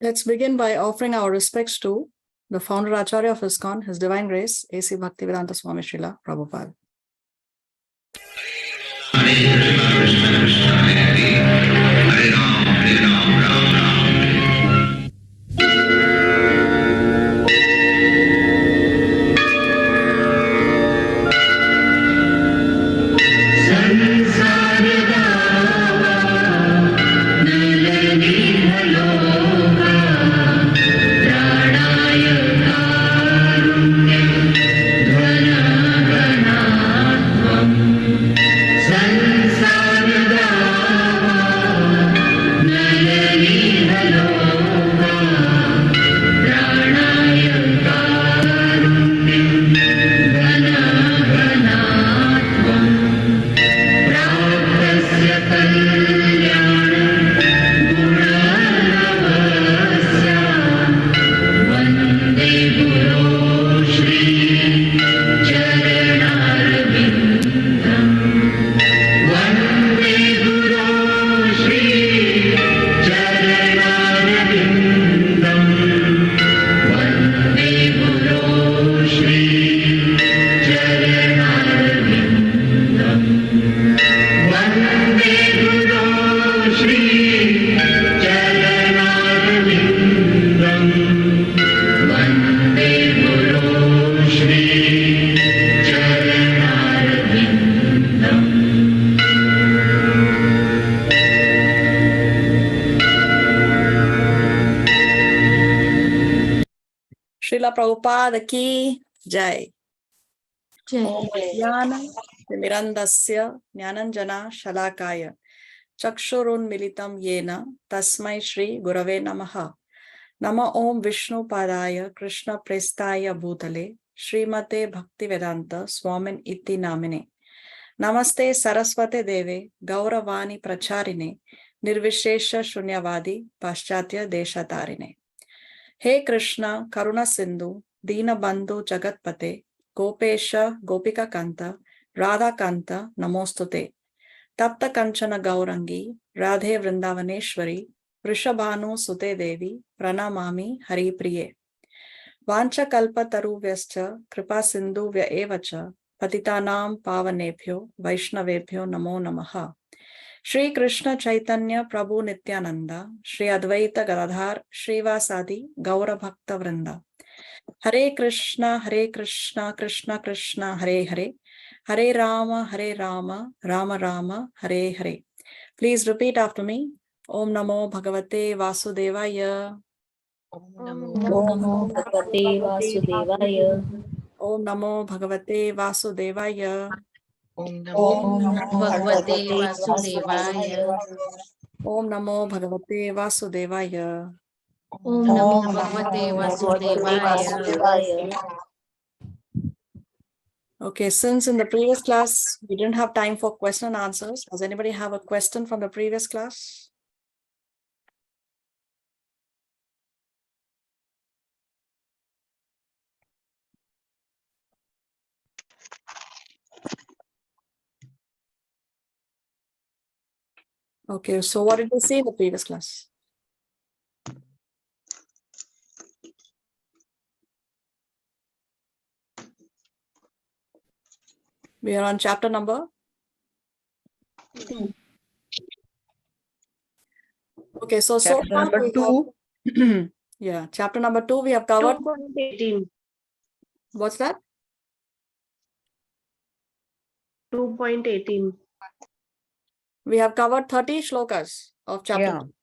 Let's begin by offering our respects to the founder Acharya of ISKCON, His Divine Grace, A.C. Bhaktivedanta Swami Srila Prabhupada. Srila Prabhupada ki Jai. Om Jnana Timirandasya Jnananjana Shalakaya Chakshurun Militam Yena Tasmai Shri Gurave Namaha. Nama Om Vishnu Padaya Krishna Prestaya Bhutale Srimate Bhaktivedanta Swamin Iti Namine. Namaste Saraswate Deve Gauravani Pracharine Nirvishesha Shunyavadi Paschatya Deshatarine. He Krishna Karuna Sindhu Dina Bandhu Jagatpate Gopesha Gopika Kanta Radha Kanta Namostute Tapta Kanchana Gaurangi Radhe Vrindavaneshwari Vrishabhanu Sute Devi Pranamami Hari Priye Vancha Kalpa Taruvyascha Kripa Sindhu Vya Evacha Patitanam Pavanebhyo Vaishnavebhyo Namo Namaha. Shri Krishna Chaitanya Prabhu Nityananda Shri Advaita Gadadhar Shrivasadi Gaura Bhakta Vrinda. Hare Krishna Krishna Krishna Hare Hare Hare Rama Rama Rama Hare Hare. Please repeat after me. Om Namo Bhagavate Vasudevaya. Om Namo Bhagavate Vasudevaya. Om Namo Bhagavate Vasudevaya. Om Namo Bhagavate Vasudevaya. Om Namo Bhagavate Vasudevaya. Om Namo Bhagavate Vasudevaya. Okay, since in the previous class we didn't have time for question and answers, does anybody have a question from the previous class? Okay, so what did we see in the previous class? We are on chapter number 2. Okay, so Chapter far number we 2. have, yeah, chapter number 2 we have covered. 2.18. What's that? 2.18. We have covered 30 shlokas of chapter Yeah. 2.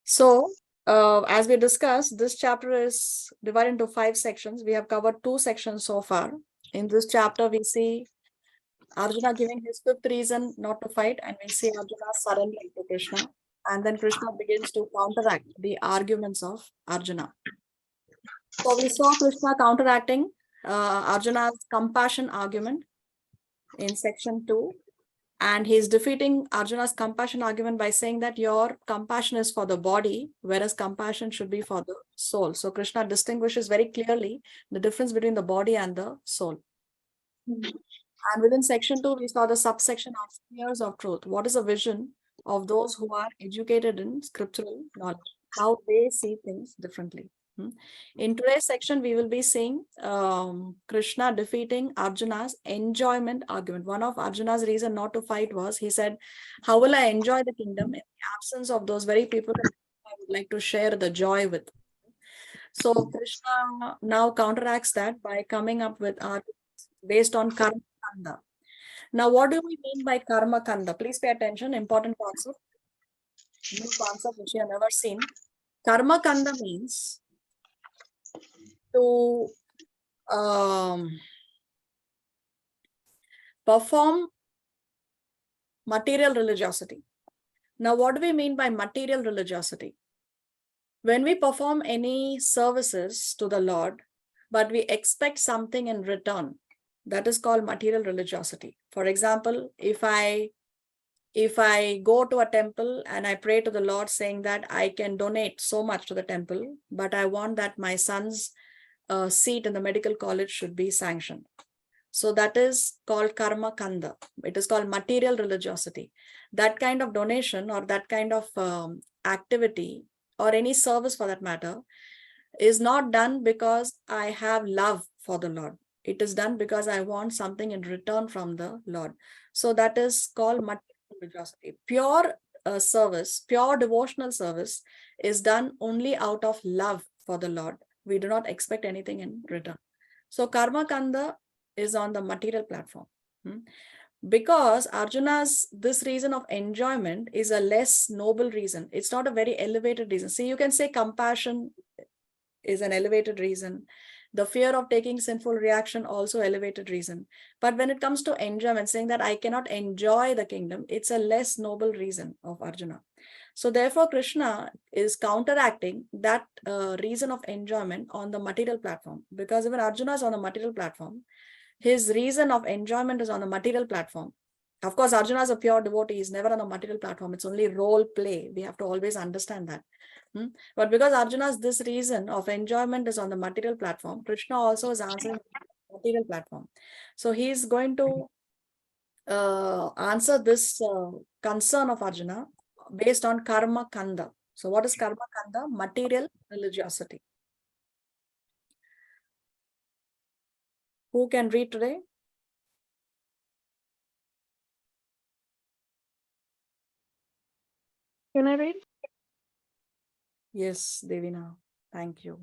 So, as we discussed, this chapter is divided into 5 sections. We have covered 2 sections so far. In this chapter, we see Arjuna giving his 5th reason not to fight, and we see Arjuna surrendering to Krishna. And then Krishna begins to counteract the arguments of Arjuna. So we saw Krishna counteracting Arjuna's compassion argument in section 2. And he's defeating Arjuna's compassion argument by saying that your compassion is for the body, whereas compassion should be for the soul. So Krishna distinguishes very clearly the difference between the body and the soul. And within section 2, we saw the subsection of spheres of truth. What is a vision? of those who are educated in scriptural knowledge, how they see things differently. In today's section, we will be seeing Krishna defeating Arjuna's enjoyment argument. One of Arjuna's reason not to fight was, he said, how will I enjoy the kingdom in the absence of those very people that I would like to share the joy with? So Krishna now counteracts that by coming up with arguments based on karma kanda. Now, what do we mean by karma kanda? Please pay attention, important concept, new concept which you have never seen. Karma kanda means to perform material religiosity. Now, what do we mean by material religiosity? When we perform any services to the Lord, but we expect something in return, that is called material religiosity. For example, if I go to a temple and I pray to the Lord saying that I can donate so much to the temple, but I want that my son's seat in the medical college should be sanctioned. So that is called karma kanda. It is called material religiosity. That kind of donation or that kind of activity or any service for that matter is not done because I have love for the Lord. It is done because I want something in return from the Lord. So that is called material religiosity. Pure service, pure devotional service is done only out of love for the Lord. We do not expect anything in return. So karma kanda is on the material platform. Because Arjuna's this reason of enjoyment is a less noble reason. It's not a very elevated reason. See, you can say compassion is an elevated reason. The fear of taking sinful reaction also elevated reason. But when it comes to enjoyment, saying that I cannot enjoy the kingdom, it's a less noble reason of Arjuna. So therefore, Krishna is counteracting that reason of enjoyment on the material platform. Because even Arjuna is on the material platform, his reason of enjoyment is on the material platform. Of course, Arjuna is a pure devotee. He's never on a material platform. It's only role play. We have to always understand that. But because Arjuna's this reason of enjoyment is on the material platform, Krishna also is answering the material platform. So he's going to answer this concern of Arjuna based on karma kanda. So what is karma kanda? Material religiosity. Who can read today? Can I read? Yes, Devina. Thank you.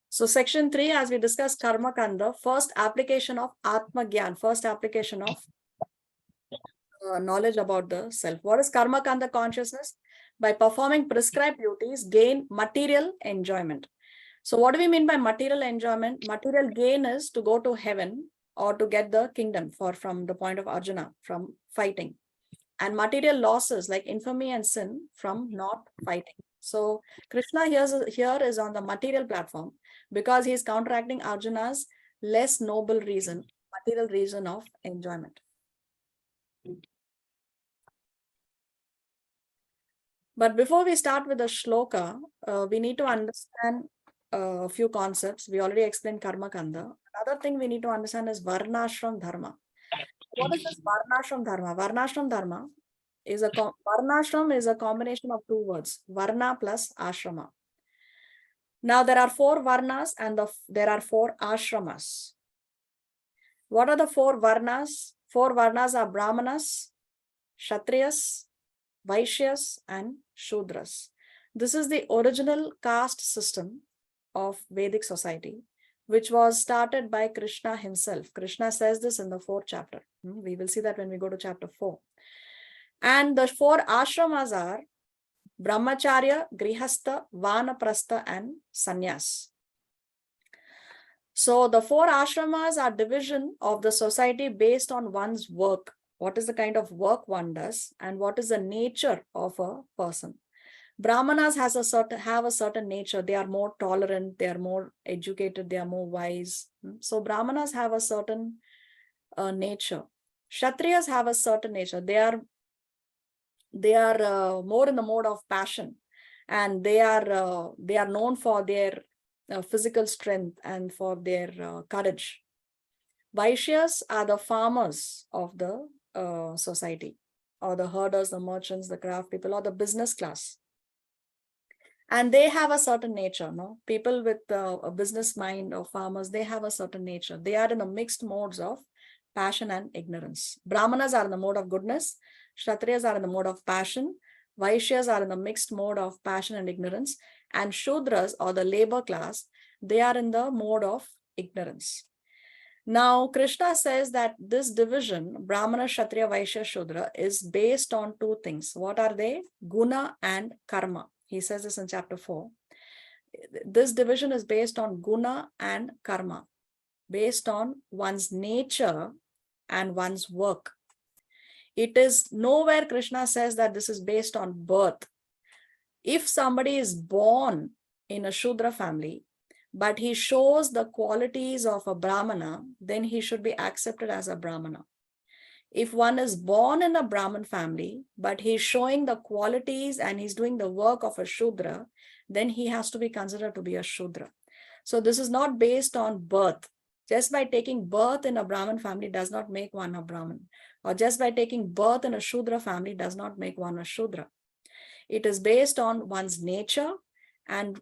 So section 3, as we discussed karma kanda, first application of atma gyan, first application of knowledge about the self. What is karma kanda consciousness? By performing prescribed duties, gain material enjoyment. So what do we mean by material enjoyment? Material gain is to go to heaven or to get the kingdom from the point of Arjuna, from fighting. And material losses like infamy and sin from not fighting. So Krishna here is on the material platform because he is counteracting Arjuna's less noble reason, material reason of enjoyment. But before we start with the shloka, we need to understand a few concepts. We already explained karma kanda. Another thing we need to understand is varnashram dharma. What is this varnashram dharma? Varnashram dharma is varnashram is a combination of two words, varna plus ashrama. Now there are 4 varnas and there are 4 ashramas. What are the 4 varnas? 4 varnas are brahmanas, kshatriyas, vaishyas, and shudras. This is the original caste system of Vedic society, which was started by Krishna himself. Krishna says this in the 4th chapter. We will see that when we go to chapter 4. And the 4 ashramas are brahmacharya, grihastha, vanaprastha, and sannyas. So the 4 ashramas are division of the society based on one's work. What is the kind of work one does and what is the nature of a person. Brahmanas have a certain nature. They are more tolerant, they are more educated, they are more wise. So Brahmanas have a certain nature. Kshatriyas have a certain nature. They are more in the mode of passion, and they are known for their physical strength and for their courage. Vaishyas are the farmers of the society, or the herders, the merchants, the craft people, or the business class. And they have a certain nature, no? People with a business mind, or farmers, they have a certain nature. They are in the mixed modes of passion and ignorance. Brahmanas are in the mode of goodness. Kshatriyas are in the mode of passion. Vaishyas are in the mixed mode of passion and ignorance. And Shudras, or the labor class, they are in the mode of ignorance. Now, Krishna says that this division, Brahmana, Kshatriya, Vaishya, Shudra, is based on two things. What are they? Guna and karma. He says this in chapter 4. This division is based on guna and karma, based on one's nature and one's work. It is nowhere Krishna says that this is based on birth. If somebody is born in a Shudra family, but he shows the qualities of a Brahmana, then he should be accepted as a Brahmana. If one is born in a Brahmin family, but he's showing the qualities and he's doing the work of a Shudra, then he has to be considered to be a Shudra. So this is not based on birth. Just by taking birth in a Brahmin family does not make one a Brahmin. Or just by taking birth in a Shudra family does not make one a Shudra. It is based on one's nature and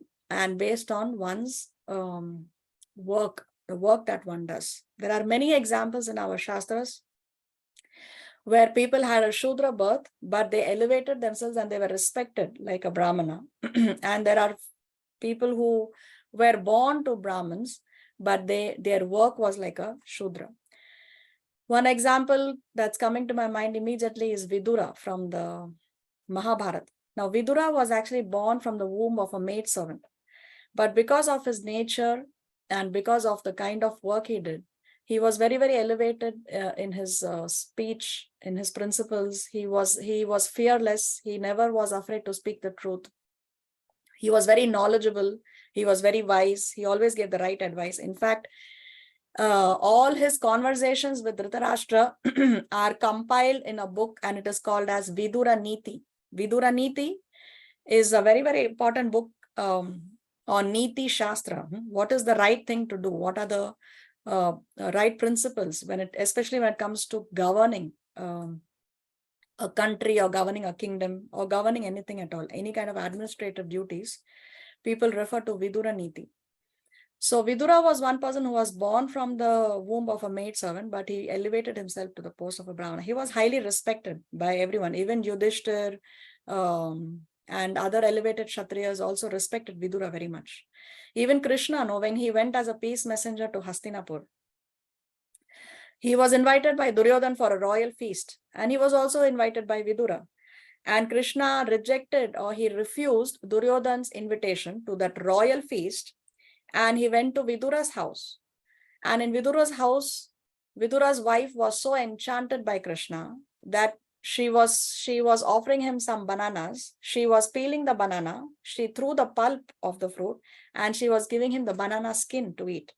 based on one's work, the work that one does. There are many examples in our Shastras where people had a Shudra birth, but they elevated themselves and they were respected like a Brahmana. And there are people who were born to Brahmins, but their work was like a Shudra. One example that's coming to my mind immediately is Vidura from the Mahabharata. Now, Vidura was actually born from the womb of a maidservant, but because of his nature and because of the kind of work he did, he was very, very elevated in his speech, in his principles. He was fearless. He never was afraid to speak the truth. He was very knowledgeable. He was very wise. He always gave the right advice. In fact, all his conversations with Dhritarashtra are compiled in a book, and it is called as Vidura Niti. Vidura Niti is a very, very important book on Niti Shastra. What is the right thing to do? What are the right principles especially when it comes to governing a country, or governing a kingdom, or governing anything at all, any kind of administrative duties? People refer to Vidura Niti. So Vidura was one person who was born from the womb of a maidservant, but he elevated himself to the post of a Brahmana. He was highly respected by everyone, even Yudhishthir and other elevated Kshatriyas also respected Vidura very much. Even Krishna, when he went as a peace messenger to Hastinapur, he was invited by Duryodhan for a royal feast, and he was also invited by Vidura. And Krishna rejected, or he refused, Duryodhan's invitation to that royal feast, and he went to Vidura's house. And in Vidura's house, Vidura's wife was so enchanted by Krishna that she was offering him some bananas. She was peeling the banana. She threw the pulp of the fruit, and she was giving him the banana skin to eat.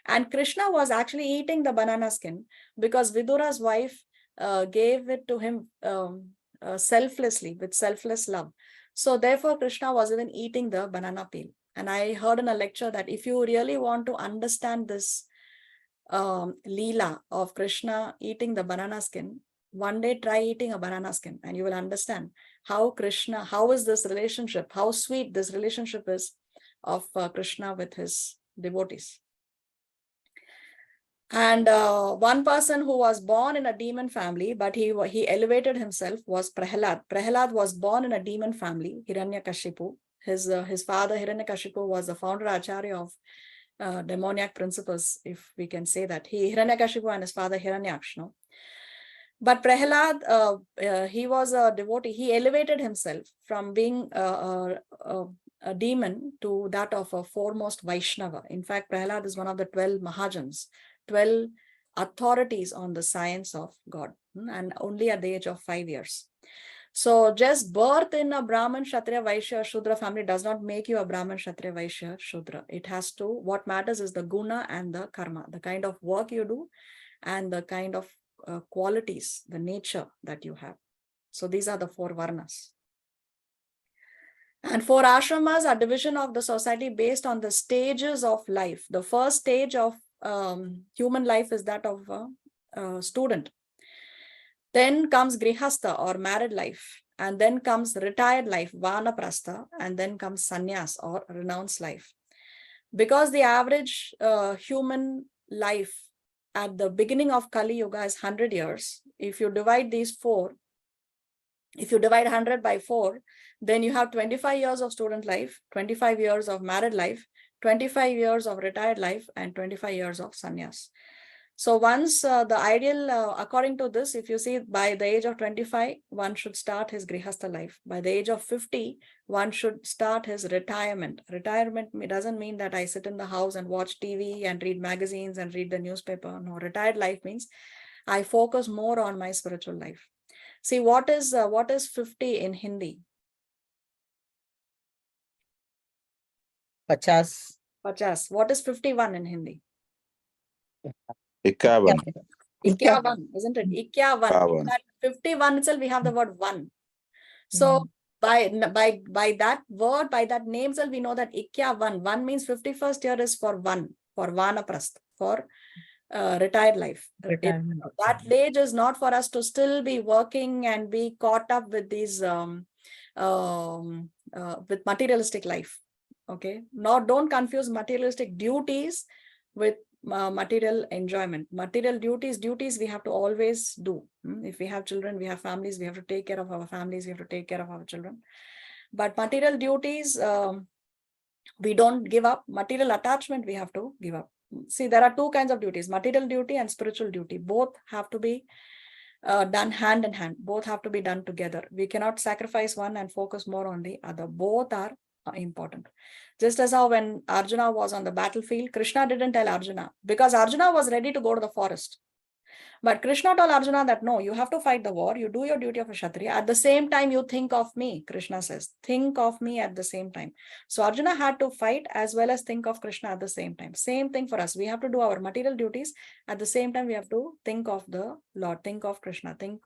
And Krishna was actually eating the banana skin because Vidura's wife gave it to him selflessly, with selfless love. So therefore, Krishna was even eating the banana peel. And I heard in a lecture that if you really want to understand this Leela of Krishna eating the banana skin, one day try eating a banana skin and you will understand how is this relationship, how sweet this relationship is of Krishna with his devotees. And one person who was born in a demon family, but he elevated himself, was Prahlad. Prahlad was born in a demon family, Hiranyakashipu. His father, Hiranyakashipu, was the founder Acharya of demoniac principles, if we can say that. Hiranyakashipu and his father Hiranyaksh, no? But Prahlad, he was a devotee. He elevated himself from being a demon to that of a foremost Vaishnava. In fact, Prahlad is one of the 12 Mahajans, 12 authorities on the science of God, and only at the age of 5 years. So just birth in a Brahman, Kshatriya, Vaishya, Shudra family does not make you a Brahman, Kshatriya, Vaishya, Shudra. It has to, what matters is the guna and the karma, the kind of work you do and the kind of qualities, the nature that you have. So these are the 4 varnas. And 4 ashramas are division of the society based on the stages of life. The first stage of human life is that of a student. Then comes grihastha or married life. And then comes retired life, vanaprastha. And then comes sannyas or renounced life. Because the average human life at the beginning of Kali Yuga is 100 years. If you divide these 4, if you divide 100 by 4, then you have 25 years of student life, 25 years of married life, 25 years of retired life, and 25 years of sannyas. So once the ideal, according to this, if you see by the age of 25, one should start his grihastha life. By the age of 50, one should start his retirement. Retirement doesn't mean that I sit in the house and watch TV and read magazines and read the newspaper. No, retired life means I focus more on my spiritual life. See, what is 50 in Hindi? 50. 50. What is 51 in Hindi? 51. 51, isn't it? 51. 51. At 51 itself, we have the word one. So by that word, by that name itself, we know that 51. One means 51st year is for one, for vanaprastha, for retired life. Retirement. That age is not for us to still be working and be caught up with these with materialistic life. Okay, now don't confuse materialistic duties with material enjoyment. Material duties we have to always do. If we have children, we have families, we have to take care of our families, we have to take care of our children. But material duties, we don't give up. Material attachment, we have to give up. See, there are 2 kinds of duties, material duty and spiritual duty. Both have to be done hand in hand. Both have to be done together. We cannot sacrifice one and focus more on the other. Both are important. Just as how when Arjuna was on the battlefield, Krishna didn't tell Arjuna because Arjuna was ready to go to the forest. But Krishna told Arjuna that no, you have to fight the war. You do your duty of a Kshatriya. At the same time, you think of me, Krishna says. Think of me at the same time. So Arjuna had to fight as well as think of Krishna at the same time. Same thing for us. We have to do our material duties. At the same time, we have to think of the Lord, think of Krishna, think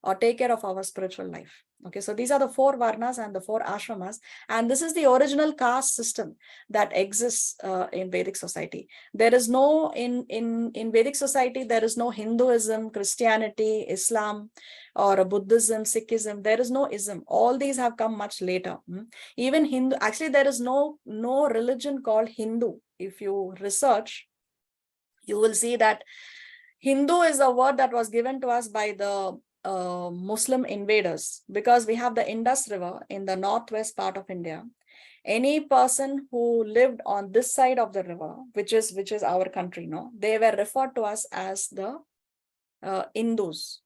or take care of our spiritual life. Okay, so these are the 4 varnas and the 4 ashramas. And this is the original caste system that exists in Vedic society. There is no, in Vedic society, there is no Hinduism, Christianity, Islam, or Buddhism, Sikhism. There is no ism. All these have come much later. Even Hindu, actually there is no religion called Hindu. If you research, you will see that Hindu is a word that was given to us by the Muslim invaders, because we have the Indus River in the northwest part of India. Any person who lived on this side of the river, which is our country, no, they were referred to us as the Hindus,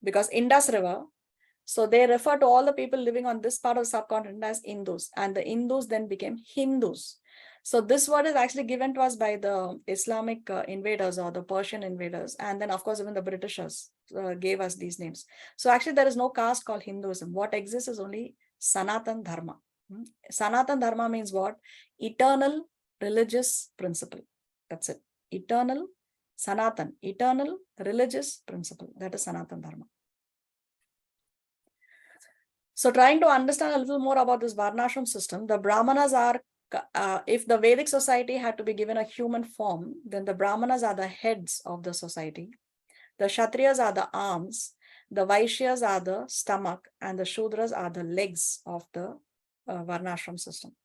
because Indus River. So they refer to all the people living on this part of the subcontinent as Hindus, and the Hindus then became Hindus. So this word is actually given to us by the Islamic invaders or the Persian invaders. And then of course, even the Britishers gave us these names. So actually there is no caste called Hinduism. What exists is only Sanatan Dharma. Sanatan Dharma means what? Eternal religious principle. That's it. Eternal, Sanatan, eternal religious principle. That is Sanatan Dharma. So trying to understand a little more about this Varnashram system, the Brahmanas are, if the Vedic society had to be given a human form, then the Brahmanas are the heads of the society. The Kshatriyas are the arms, the Vaishyas are the stomach, and the Shudras are the legs of the Varnashram system.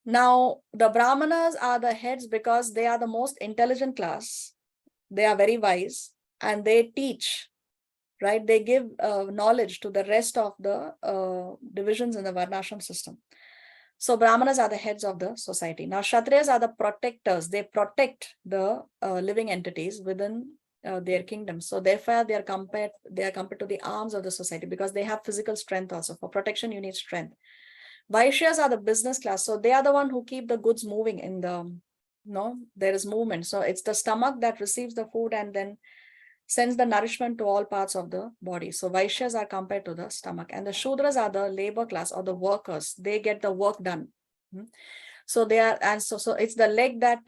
Now, the Brahmanas are the heads because they are the most intelligent class. They are very wise and they teach, right? They give knowledge to the rest of the divisions in the Varnashram system. So Brahmanas are the heads of the society. Now Kshatriyas are the protectors. They protect the living entities within their kingdom. So therefore they are compared to the arms of the society because they have physical strength also. For protection, you need strength. Vaishyas are the business class. So they are the one who keep the goods moving in the, there is movement. So it's the stomach that receives the food and then sends the nourishment to all parts of the body. So Vaishyas are compared to the stomach, and the Shudras are the labor class or the workers. They get the work done. So they are, and so it's the leg that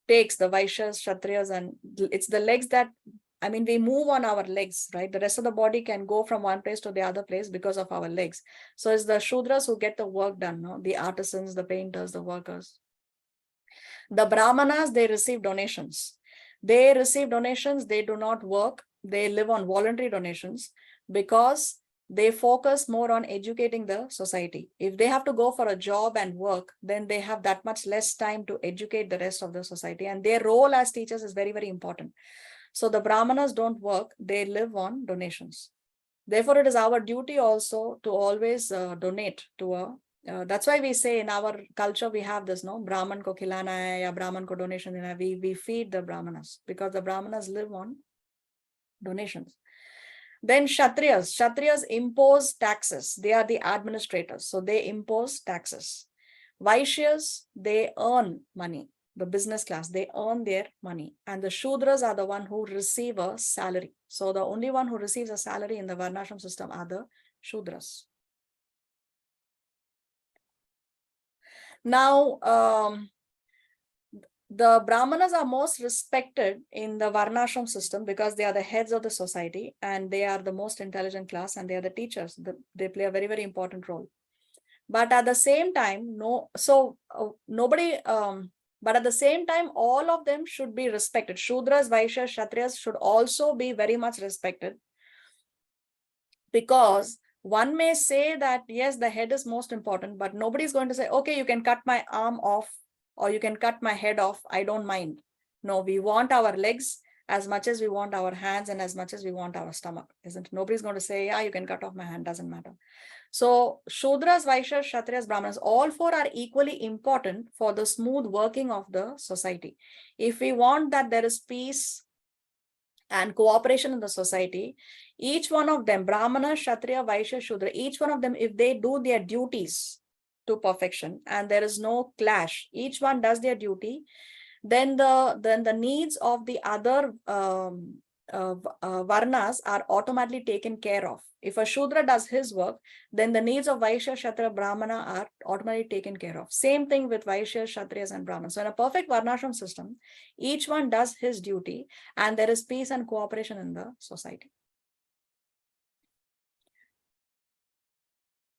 takes the Vaishyas, Kshatriyas, and it's the legs that, I mean, we move on our legs, right? The rest of the body can go from one place to the other place because of our legs. So it's the Shudras who get the work done, no? The artisans, the painters, the workers. The Brahmanas, they receive donations. They receive donations, they do not work, they live on voluntary donations because they focus more on educating the society. If they have to go for a job and work, then they have that much less time to educate the rest of the society. And their role as teachers is very, very important. So the Brahmanas don't work, they live on donations. Therefore, it is our duty also to always donate to a that's why we say in our culture we have this, no, Brahman ko khilana hai ya Brahman ko donation dena hai. We feed the Brahmanas because the Brahmanas live on donations. Then Kshatriyas impose taxes. They are the administrators, so they impose taxes. Vaishyas, they earn money. The business class, they earn their money, and the Shudras are the one who receive a salary. So the only one who receives a salary in the Varnashram system are the Shudras. Now, the Brahmanas are most respected in the Varnashram system because they are the heads of the society and they are the most intelligent class and they are the teachers. They play a very, very important role. But at the same time, but at the same time, all of them should be respected. Shudras, Vaishyas, Kshatriyas should also be very much respected, because one may say that, yes, the head is most important, but nobody is going to say, okay, you can cut my arm off or you can cut my head off. I don't mind. No, we want our legs as much as we want our hands and as much as we want our stomach, isn't it? Nobody's going to say, yeah, you can cut off my hand, doesn't matter. So Shudras, Vaishyas, Kshatriyas, Brahmanas, all four are equally important for the smooth working of the society. If we want that there is peace and cooperation in the society, each one of them, Brahmana, Kshatriya, Vaishya, Shudra, each one of them, if they do their duties to perfection and there is no clash, each one does their duty, then the needs of the other Varnas are automatically taken care of. If a Shudra does his work, then the needs of Vaishya, Kshatriya, Brahmana are automatically taken care of. Same thing with Vaishyas, Kshatriyas, and Brahmanas. So in a perfect Varnashram system, each one does his duty and there is peace and cooperation in the society.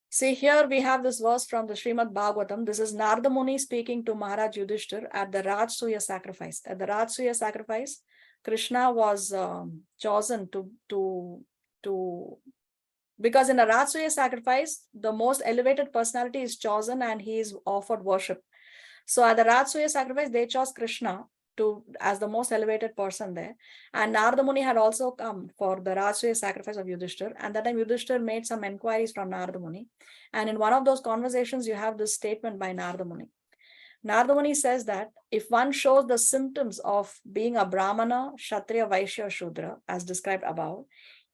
See, here we have this verse from the Srimad Bhagavatam. This is Narada Muni speaking to Maharaj Yudhishthir at the Rajsuya sacrifice. At the Rajsuya sacrifice, Krishna was chosen because in a Rajsuya sacrifice, the most elevated personality is chosen and he is offered worship. So at the Rajsuya sacrifice, they chose Krishna as the most elevated person there. And Narada Muni had also come for the Rajsuya sacrifice of Yudhishthir. And that time Yudhishthir made some inquiries from Narada Muni. And in one of those conversations, you have this statement by Narada Muni. Narada Muni says that if one shows the symptoms of being a Brahmana, Kshatriya, Vaishya, Shudra, as described above,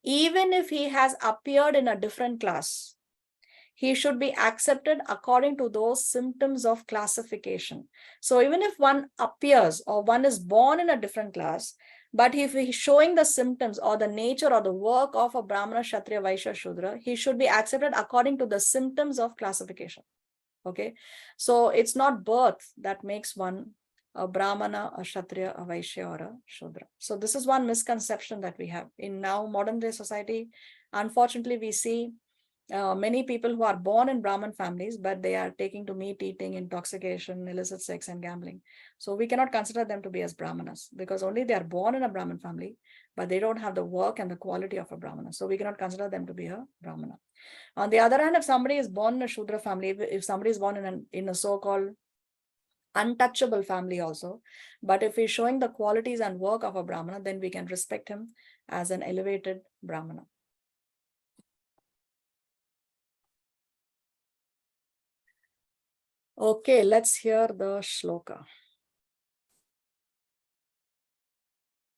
even if he has appeared in a different class, he should be accepted according to those symptoms of classification. So even if one appears or one is born in a different class, but if he's showing the symptoms or the nature or the work of a Brahmana, Kshatriya, Vaishya, Shudra, he should be accepted according to the symptoms of classification. Okay, so it's not birth that makes one a Brahmana, a Kshatriya, a Vaishya, or a Shudra. So this is one misconception that we have in now modern day society. Unfortunately, we see many people who are born in Brahmin families, but they are taking to meat eating, intoxication, illicit sex, and gambling. So we cannot consider them to be as Brahmanas because only they are born in a Brahmin family, but they don't have the work and the quality of a Brahmana. So we cannot consider them to be a Brahmana. On the other hand, if somebody is born in a Shudra family, if somebody is born in a so-called untouchable family also, but if he's showing the qualities and work of a Brahmana, then we can respect him as an elevated Brahmana. Okay, let's hear the shloka.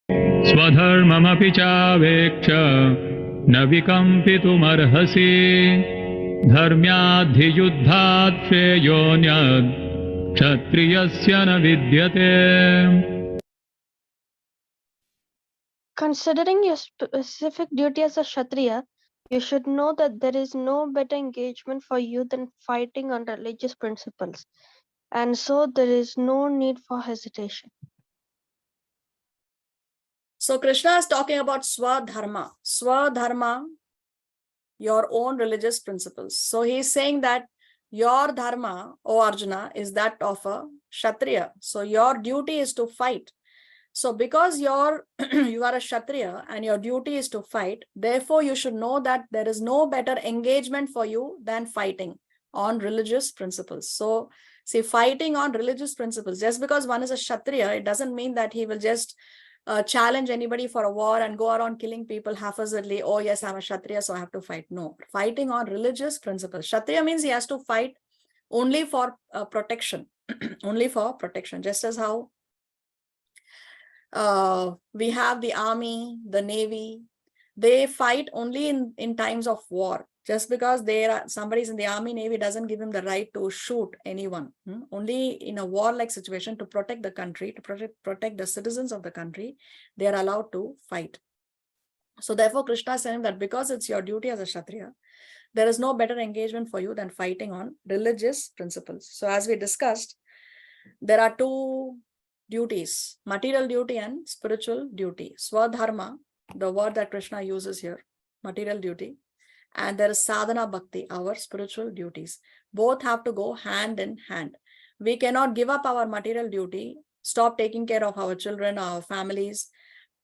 Swadharmamapi chaveksha na vikampitumārhasi dharmyadhi yuddhat shreyonyad kshatriyasya na vidyate. Considering your specific duty as a Kshatriya, you should know that there is no better engagement for you than fighting on religious principles, and so there is no need for hesitation. So Krishna is talking about Swadharma. Swadharma, your own religious principles. So he is saying that your dharma, O Arjuna, is that of a Kshatriya. So your duty is to fight. So because you are a Kshatriya and your duty is to fight, therefore you should know that there is no better engagement for you than fighting on religious principles. So see, fighting on religious principles, just because one is a Kshatriya, it doesn't mean that he will just challenge anybody for a war and go around killing people haphazardly. Oh yes, I'm a Kshatriya, so I have to fight. No, fighting on religious principles. Kshatriya means he has to fight only for protection, only for protection, just as how we have the army, the navy, they fight only in times of war. Just because somebody's in the army, navy doesn't give him the right to shoot anyone. Only in a warlike situation, to protect the country, to protect the citizens of the country, they are allowed to fight. So therefore, Krishna is saying that because it's your duty as a Kshatriya, there is no better engagement for you than fighting on religious principles. So as we discussed, there are two duties, material duty and spiritual duty. Swadharma, the word that Krishna uses here, material duty, and there is sadhana bhakti, our spiritual duties. Both have to go hand in hand. We cannot give up our material duty, stop taking care of our children, our families,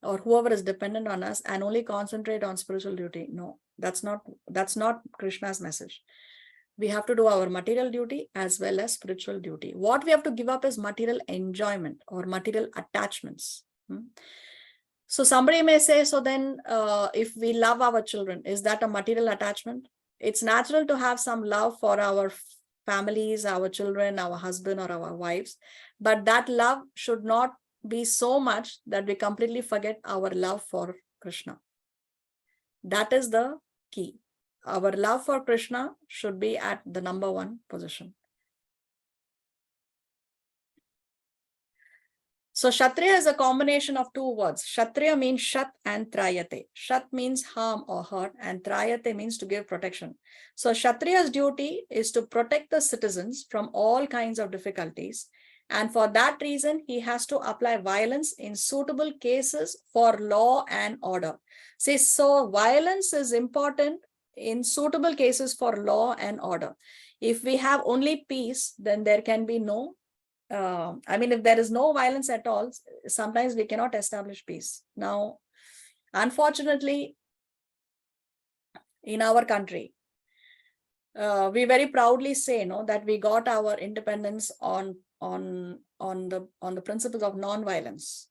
or whoever is dependent on us, and only concentrate on spiritual duty. No, that's not Krishna's message. We have to do our material duty as well as spiritual duty. What we have to give up is material enjoyment or material attachments. So somebody may say, so then if we love our children, is that a material attachment? It's natural to have some love for our families, our children, our husband or our wives, but that love should not be so much that we completely forget our love for Krishna. That is the key. Our love for Krishna should be at the number one position. So Kshatriya is a combination of two words. Kshatriya means Shat and Trayate. Shat means harm or hurt, and Trayate means to give protection. So Kshatriya's duty is to protect the citizens from all kinds of difficulties. And for that reason, he has to apply violence in suitable cases for law and order. See, so violence is important in suitable cases for law and order. If we have only peace, then there can be no if there is no violence at all, sometimes we cannot establish peace. Now, unfortunately, in our country, we very proudly say that we got our independence on the principles of non-violence.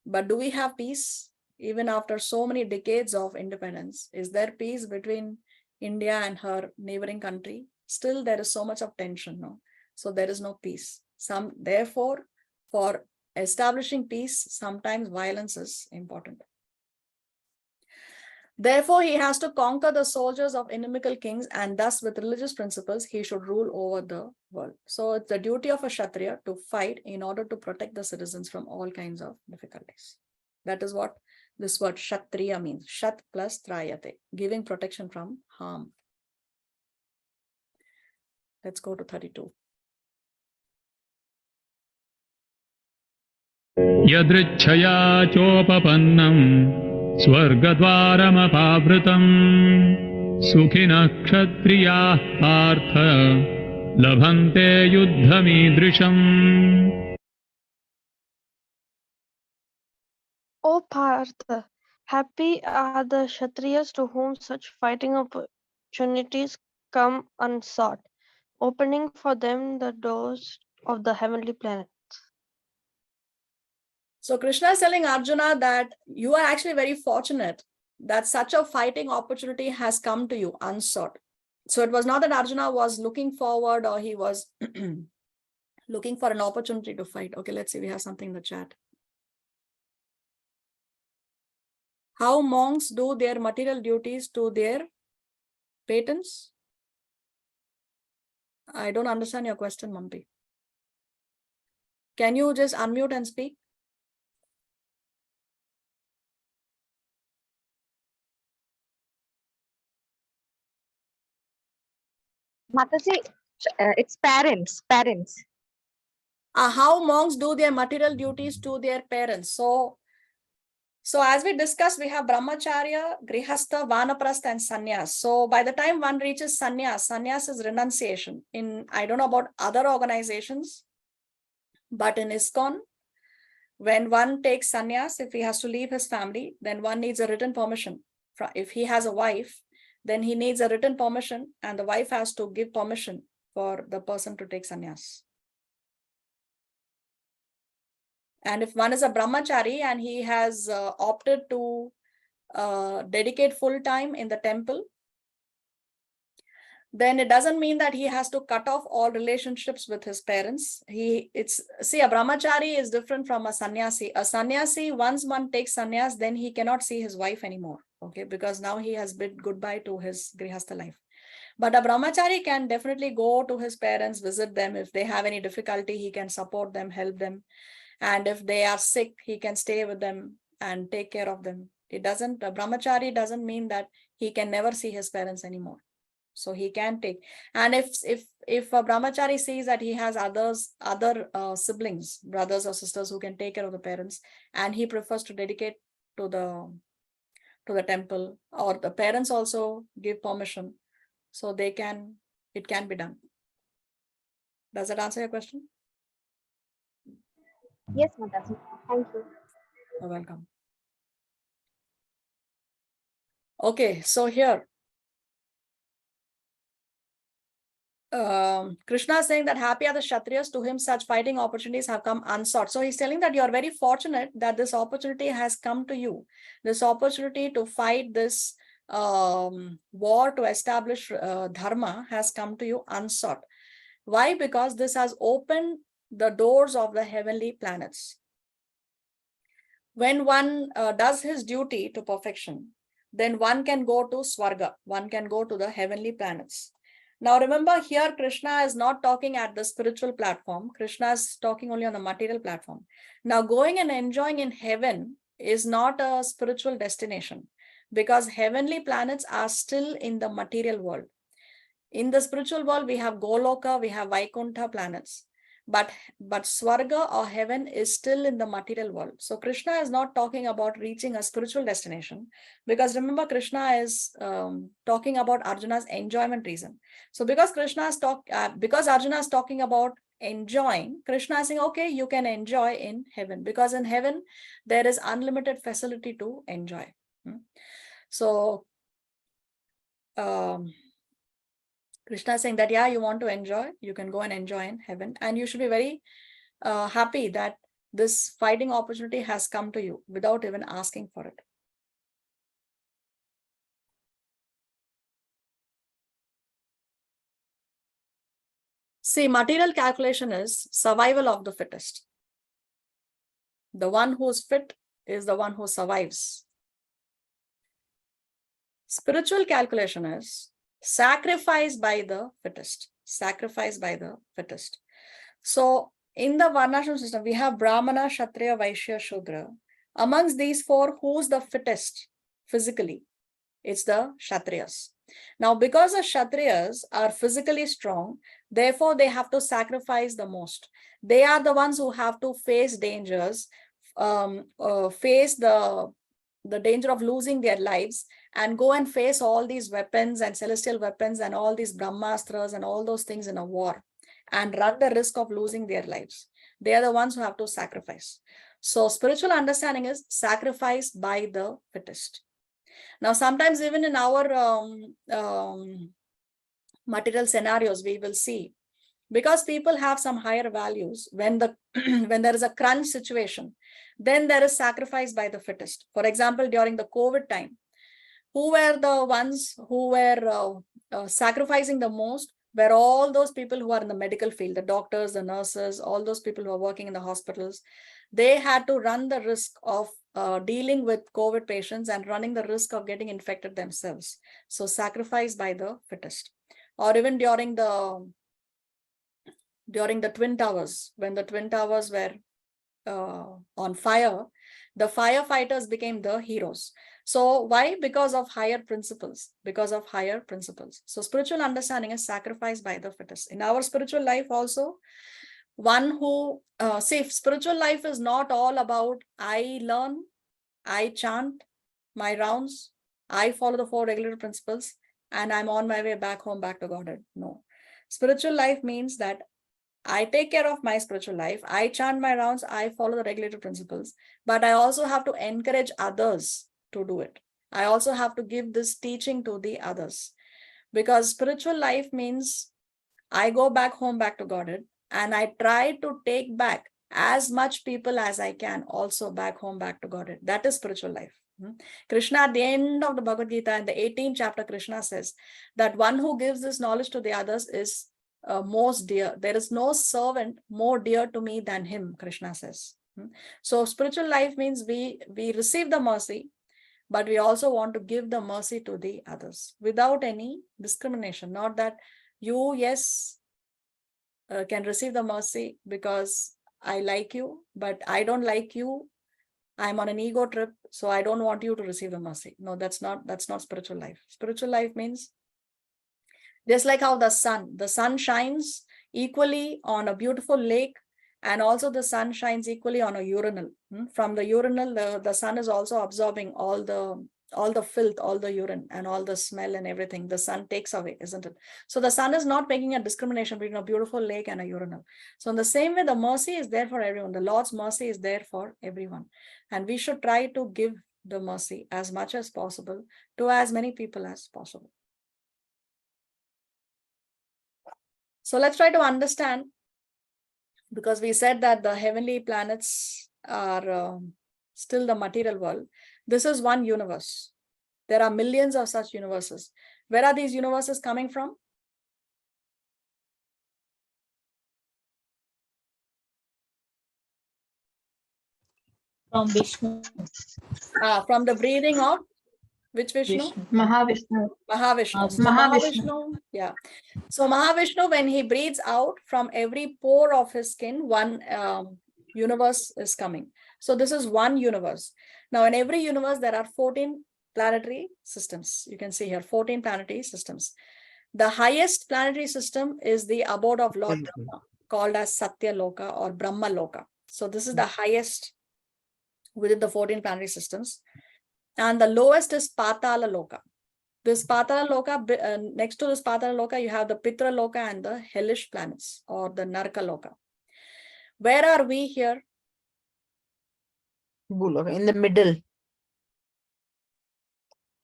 But do we have peace? Even after so many decades of independence, is there peace between India and her neighboring country? Still, there is so much of tension. So there is no peace. Therefore, for establishing peace, sometimes violence is important. Therefore, he has to conquer the soldiers of inimical kings, and thus with religious principles, he should rule over the world. So it's the duty of a Kshatriya to fight in order to protect the citizens from all kinds of difficulties. That is what this word Kshatriya means. Shat plus Trayate, giving protection from harm. Let's go to 32. यदृच्छया चोपपन्नं स्वर्गद्वारमपावृतं सुखिनः क्षत्रियाः पार्थ लभन्ते युद्धमीदृशम्. O Partha, happy are the Kshatriyas to whom such fighting opportunities come unsought, opening for them the doors of the heavenly planet. So Krishna is telling Arjuna that you are actually very fortunate that such a fighting opportunity has come to you unsought. So it was not that Arjuna was looking forward or he was looking for an opportunity to fight. Okay, let's see. We have something in the chat. How monks do their material duties to their patents? I don't understand your question, Mampi. Can you just unmute and speak? Mataji, it's parents. How monks do their material duties to their parents. So as we discussed, we have brahmacharya, grihastha, vanaprastha, and sannyas. So by the time one reaches sannyas is renunciation. I don't know about other organizations, but in ISKCON, when one takes sannyas, if he has to leave his family, then one needs a written permission. If he has a wife, then he needs a written permission, and the wife has to give permission for the person to take sannyas. And if one is a brahmachari and he has opted to dedicate full time in the temple, then it doesn't mean that he has to cut off all relationships with his parents. A brahmachari is different from a sannyasi. A sannyasi, once one takes sannyas, then he cannot see his wife anymore. Okay, because now he has bid goodbye to his grihastha life. But a brahmachari can definitely go to his parents, visit them. If they have any difficulty, he can support them, help them. And if they are sick, he can stay with them and take care of them. A brahmachari doesn't mean that he can never see his parents anymore. So he can take. And if a brahmachari sees that he has other siblings, brothers or sisters who can take care of the parents, and he prefers to dedicate to the temple, or the parents also give permission, so it can be done. Does that answer your question? Yes, Mataji. Thank you. You're welcome. Okay, so here Krishna is saying that happy are the Kshatriyas to whom such fighting opportunities have come unsought. So he's telling that you are very fortunate that this opportunity has come to you. This opportunity to fight this war to establish dharma has come to you unsought. Why? Because this has opened the doors of the heavenly planets. When one does his duty to perfection, then one can go to Swarga, one can go to the heavenly planets. Now remember, here Krishna is not talking at the spiritual platform. Krishna is talking only on the material platform. Now going and enjoying in heaven is not a spiritual destination, because heavenly planets are still in the material world. In the spiritual world, we have Goloka, we have Vaikuntha planets. But Swarga or heaven is still in the material world. So Krishna is not talking about reaching a spiritual destination, because remember, Krishna is talking about Arjuna's enjoyment reason. So because Arjuna is talking about enjoying, Krishna is saying, okay, you can enjoy in heaven, because in heaven there is unlimited facility to enjoy. So Krishna is saying that, yeah, you want to enjoy, you can go and enjoy in heaven, and you should be very happy that this fighting opportunity has come to you without even asking for it. See, material calculation is survival of the fittest. The one who's fit is the one who survives. Spiritual calculation is sacrifice by the fittest. Sacrifice by the fittest. So in the Varnashram system, we have Brahmana, Kshatriya, Vaishya, Shudra. Amongst these four, who's the fittest physically? It's the Kshatriyas. Now, because the Kshatriyas are physically strong, therefore they have to sacrifice the most. They are the ones who have to face dangers, face the danger of losing their lives, and go and face all these weapons and celestial weapons and all these brahmastras and all those things in a war, and run the risk of losing their lives. They are the ones who have to sacrifice. So spiritual understanding is sacrifice by the fittest. Now, sometimes even in our material scenarios, we will see, because people have some higher values, when there is a crunch situation, then there is sacrifice by the fittest. For example, during the COVID time, who were the ones who were sacrificing the most? Were all those people who are in the medical field, the doctors, the nurses, all those people who are working in the hospitals. They had to run the risk of dealing with COVID patients and running the risk of getting infected themselves. So sacrifice by the fittest. Or even during the Twin Towers, when the Twin Towers were on fire, the firefighters became the heroes. So why? Because of higher principles, So spiritual understanding is sacrificed by the fittest. In our spiritual life also, one who, see, spiritual life is not all about I learn, I chant my rounds, I follow the 4 regular principles, and I'm on my way back home, back to Godhead. No. Spiritual life means that I take care of my spiritual life, I chant my rounds, I follow the regulative principles, but I also have to encourage others to do it. I also have to give this teaching to the others, because spiritual life means I go back home, back to Godhead, and I try to take back as much people as I can also back home, back to Godhead. That is spiritual life. Krishna, at the end of the Bhagavad Gita, in the 18th chapter, Krishna says that one who gives this knowledge to the others is most dear. There is no servant more dear to me than him, Krishna says. So spiritual life means we receive the mercy, but we also want to give the mercy to the others without any discrimination. Not that you, yes, can receive the mercy because I like you, but I don't like you. I'm on an ego trip, so I don't want you to receive the mercy. No, that's not spiritual life. Spiritual life means just like how the sun shines equally on a beautiful lake, and also the sun shines equally on a urinal. From the urinal, the sun is also absorbing all the filth, all the urine and all the smell and everything. The sun takes away, isn't it? So the sun is not making a discrimination between a beautiful lake and a urinal. So in the same way, the mercy is there for everyone. The Lord's mercy is there for everyone. And we should try to give the mercy as much as possible to as many people as possible. So let's try to understand, because we said that the heavenly planets are still the material world. This is one universe. There are millions of such universes. Where are these universes coming from? From Vishnu. From the breathing of which Vishnu? Mahavishnu. Mahavishnu. So Mahavishnu. Mahavishnu, yeah. So Mahavishnu, when he breathes out, from every pore of his skin, one universe is coming. So this is one universe. Now in every universe, there are 14 planetary systems. You can see here 14 planetary systems. The highest planetary system is the abode of Lord Brahma, called as Satya Loka or Brahma Loka. So this is the highest within the 14 planetary systems. And the lowest is Patala Loka. This Patala Loka, next to this Patala Loka, you have the Pitra Loka and the hellish planets, or the Narka Loka. Where are we here? In the middle.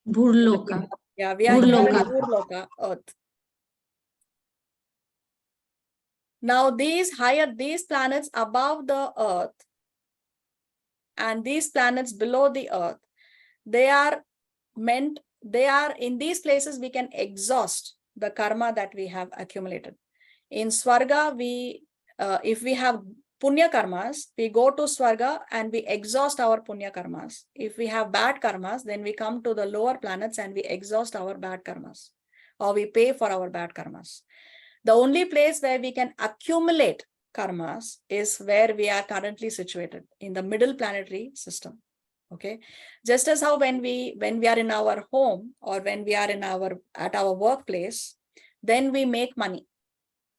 Bhurloka. Yeah, we are here in Bhurloka. Bhurloka, Earth. Now these planets above the Earth and these planets below the Earth, they are in these places we can exhaust the karma that we have accumulated. In Swarga, if we have punya karmas, we go to Swarga and we exhaust our punya karmas. If we have bad karmas, then we come to the lower planets and we exhaust our bad karmas, or we pay for our bad karmas. The only place where we can accumulate karmas is where we are currently situated, in the middle planetary system. Okay, just as how when we are in our home, or when we are at our workplace, then we make money.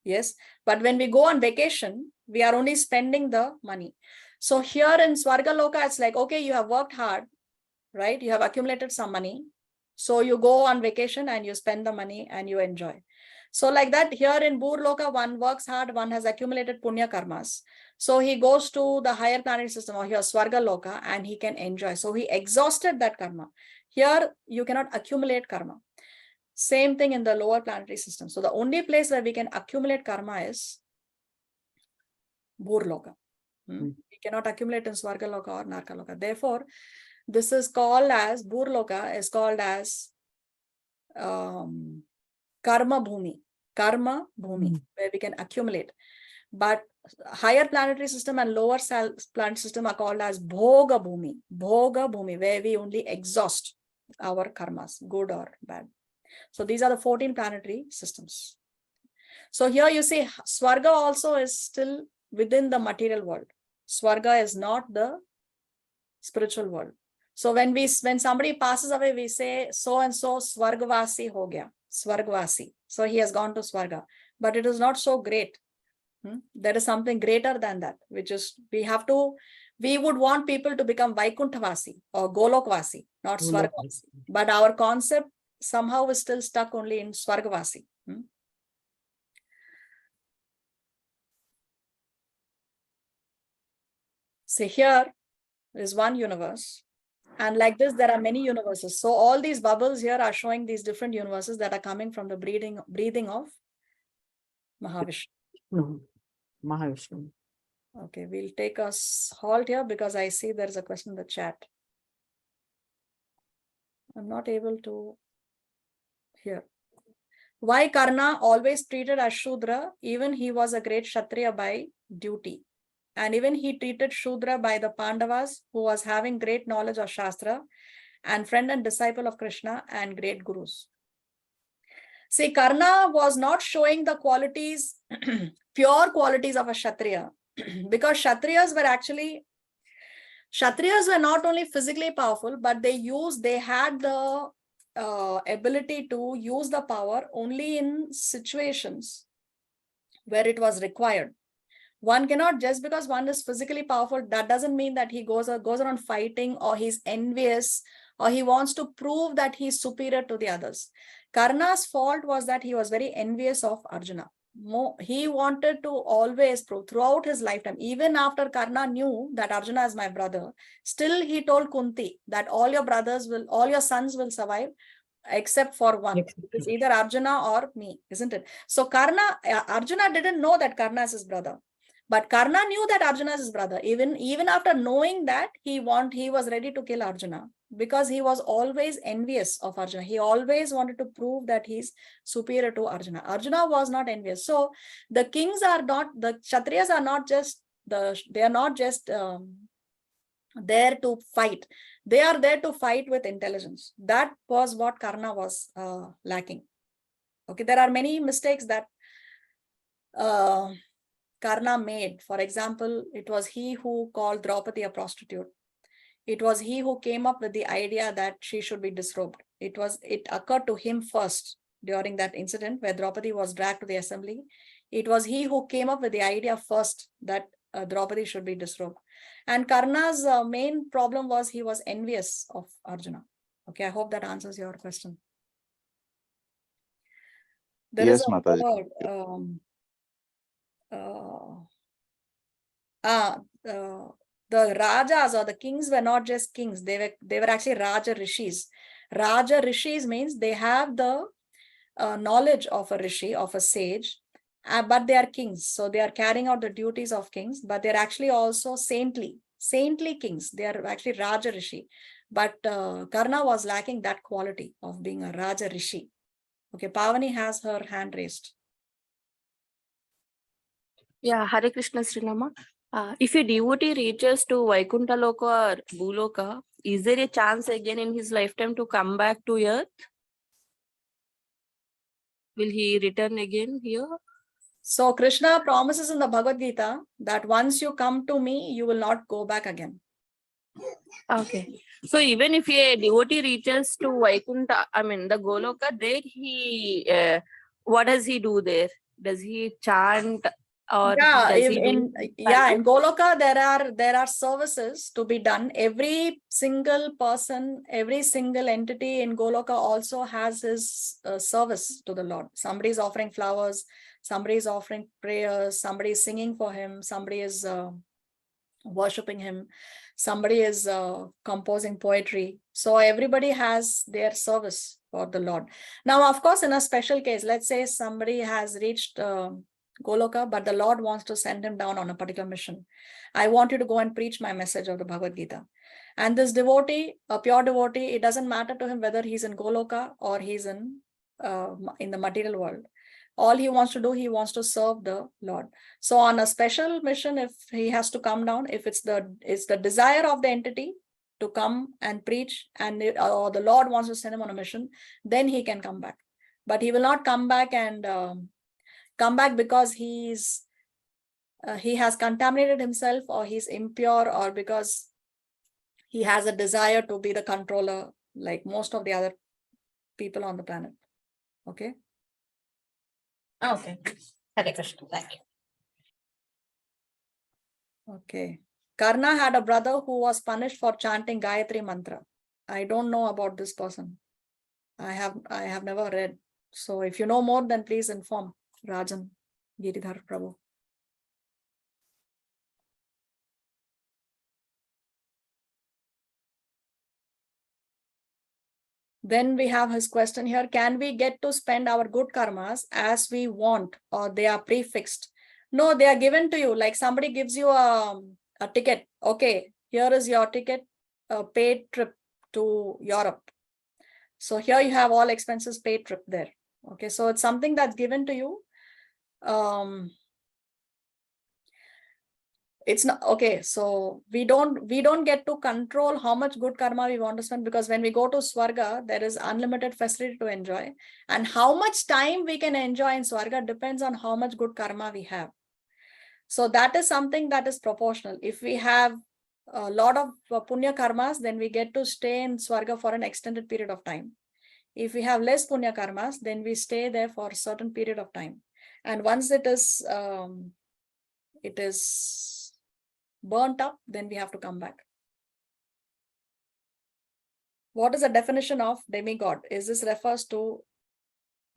Yes, but when we go on vacation, we are only spending the money. So here in Swarga Loka, it's like, okay, you have worked hard, right? You have accumulated some money. So you go on vacation and you spend the money and you enjoy. So like that, here in Bhurloka, one works hard, one has accumulated punya karmas. So he goes to the higher planetary system, or here Swarga Loka, and he can enjoy. So he exhausted that karma. Here, you cannot accumulate karma. Same thing in the lower planetary system. So the only place where we can accumulate karma is Bhurloka. We cannot accumulate in Swarga Loka or Narka Loka. Therefore, this is called as, Bhurloka is called as Karma Bhumi, where we can accumulate. But higher planetary system and lower planet system are called as Bhoga Bhumi, where we only exhaust our karmas, good or bad. So these are the 14 planetary systems. So here you see Swarga also is still within the material world. Swarga is not the spiritual world. So when somebody passes away, we say so and so Swargvasi ho gaya, Swargvasi. So he has gone to Swarga, but it is not so great. There is something greater than that, which is we would want people to become Vaikunthavasi or Golokvasi, not Swargvasi. But our concept somehow is still stuck only in Swargvasi. So here is one universe. And like this, there are many universes. So all these bubbles here are showing these different universes that are coming from the breathing of Mahavishnu. No. Mahavishnu. Okay, we'll take a halt here because I see there is a question in the chat. I'm not able to hear. Why Karna always treated as Shudra, even he was a great Kshatriya by duty. And even he treated Shudra by the Pandavas, who was having great knowledge of Shastra and friend and disciple of Krishna and great gurus. See, Karna was not showing the qualities, pure qualities of a Kshatriya, because Kshatriyas were not only physically powerful, but they had the ability to use the power only in situations where it was required. One cannot, just because one is physically powerful, that doesn't mean that he goes around fighting, or he's envious, or he wants to prove that he's superior to the others. Karna's fault was that he was very envious of Arjuna. He wanted to always prove throughout his lifetime, even after Karna knew that Arjuna is my brother, still he told Kunti that all your sons will survive except for one. It's either Arjuna or me, isn't it? So Arjuna didn't know that Karna is his brother. But Karna knew that Arjuna is his brother. Even after knowing that, he was ready to kill Arjuna because he was always envious of Arjuna. He always wanted to prove that he's superior to Arjuna. Arjuna was not envious. So the Kshatriyas are not just there to fight. They are there to fight with intelligence. That was what Karna was lacking. Okay, there are many mistakes that Karna made. For example, it was he who called Draupadi a prostitute. It was he who came up with the idea that she should be disrobed. It occurred to him first during that incident where Draupadi was dragged to the assembly. It was he who came up with the idea first that Draupadi should be disrobed. And Karna's main problem was he was envious of Arjuna. Okay, I hope that answers your question. There is a word. The Rajas or the kings were not just kings, they were actually Raja Rishis. Raja Rishis means they have the knowledge of a Rishi, of a sage, but they are kings. So they are carrying out the duties of kings, but they're actually also saintly kings. They are actually Raja Rishi. But Karna was lacking that quality of being a Raja Rishi. Okay, Pavani has her hand raised. Yeah, Hare Krishna Srilama. If a devotee reaches to Vaikuntha Loka or Bhuloka, is there a chance again in his lifetime to come back to earth? Will he return again here? So Krishna promises in the Bhagavad Gita that once you come to me, you will not go back again. Okay. So even if a devotee reaches to Vaikuntha, the Goloka, there he, what does he do there? Does he chant? Or in Goloka there are services to be done. Every single person, every single entity in Goloka also has his service to the Lord. Somebody is offering flowers, somebody is offering prayers, somebody is singing for him, somebody is worshipping him, somebody is composing poetry. So everybody has their service for the Lord. Now, of course, in a special case, let's say somebody has reached Goloka, but the Lord wants to send him down on a particular mission. I want you to go and preach my message of the Bhagavad Gita. And this devotee, a pure devotee, it doesn't matter to him whether he's in Goloka or he's in the material world. All he wants to do, he wants to serve the Lord. So on a special mission, if he has to come down, if it's the desire of the entity to come and preach, and or the Lord wants to send him on a mission, then he can come back. But he will not come back and come back because he has contaminated himself, or he's impure, or because He has a desire to be the controller, like most of the other people on the planet. Okay. Okay. Hare Krishna. Thank you. Okay. Karna had a brother who was punished for chanting Gayatri mantra. I don't know about this person. I have never read. So if you know more, then please inform Rajan Giridhar Prabhu. Then we have his question here. Can we get to spend our good karmas as we want, or they are prefixed? No, they are given to you. Like somebody gives you a ticket. Okay, here is your ticket, a paid trip to Europe. So here you have all expenses paid trip there. Okay, so it's something that's given to you. It's not okay. So we don't get to control how much good karma we want to spend, because when we go to Swarga, there is unlimited facility to enjoy. And how much time we can enjoy in Swarga depends on how much good karma we have. So that is something that is proportional. If we have a lot of punya karmas, then we get to stay in Swarga for an extended period of time. If we have less punya karmas, then we stay there for a certain period of time. And once it is burnt up, then we have to come back. What is the definition of demigod? Is this refers to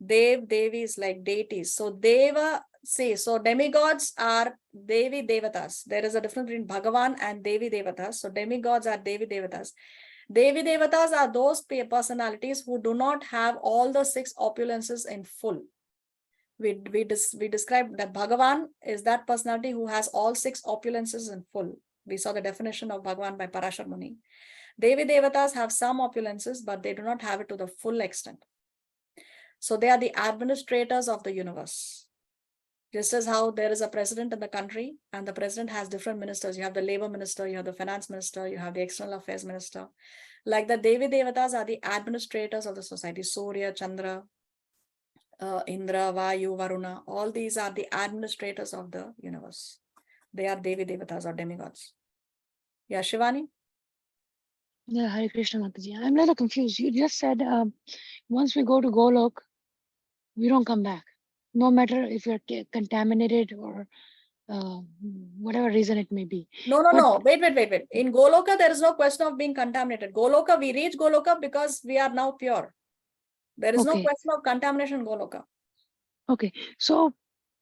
Dev, Devis, like deities? So Deva, so demigods are Devi Devatas. There is a difference between Bhagavan and Devi Devatas. So demigods are Devi Devatas. Devi Devatas are those personalities who do not have all the 6 opulences in full. We described that Bhagavan is that personality who has all 6 opulences in full. We saw the definition of Bhagavan by Parashar Muni. Devi Devatas have some opulences, but they do not have it to the full extent. So they are the administrators of the universe. Just as how there is a president in the country and the president has different ministers. You have the labor minister, you have the finance minister, you have the external affairs minister. Like the Devi Devatas are the administrators of the society. Surya, Chandra, Indra, Vayu, Varuna, all these are the administrators of the universe. They are Devi Devatas or demigods. Yeah, Shivani? Yeah, Hare Krishna Mataji. I'm a little confused. You just said once we go to Golok, we don't come back. No matter if you're contaminated or whatever reason it may be. No. Wait. In Goloka, there is no question of being contaminated. Goloka, we reach Goloka because we are now pure. There is no question of contamination in Goloka. Okay. So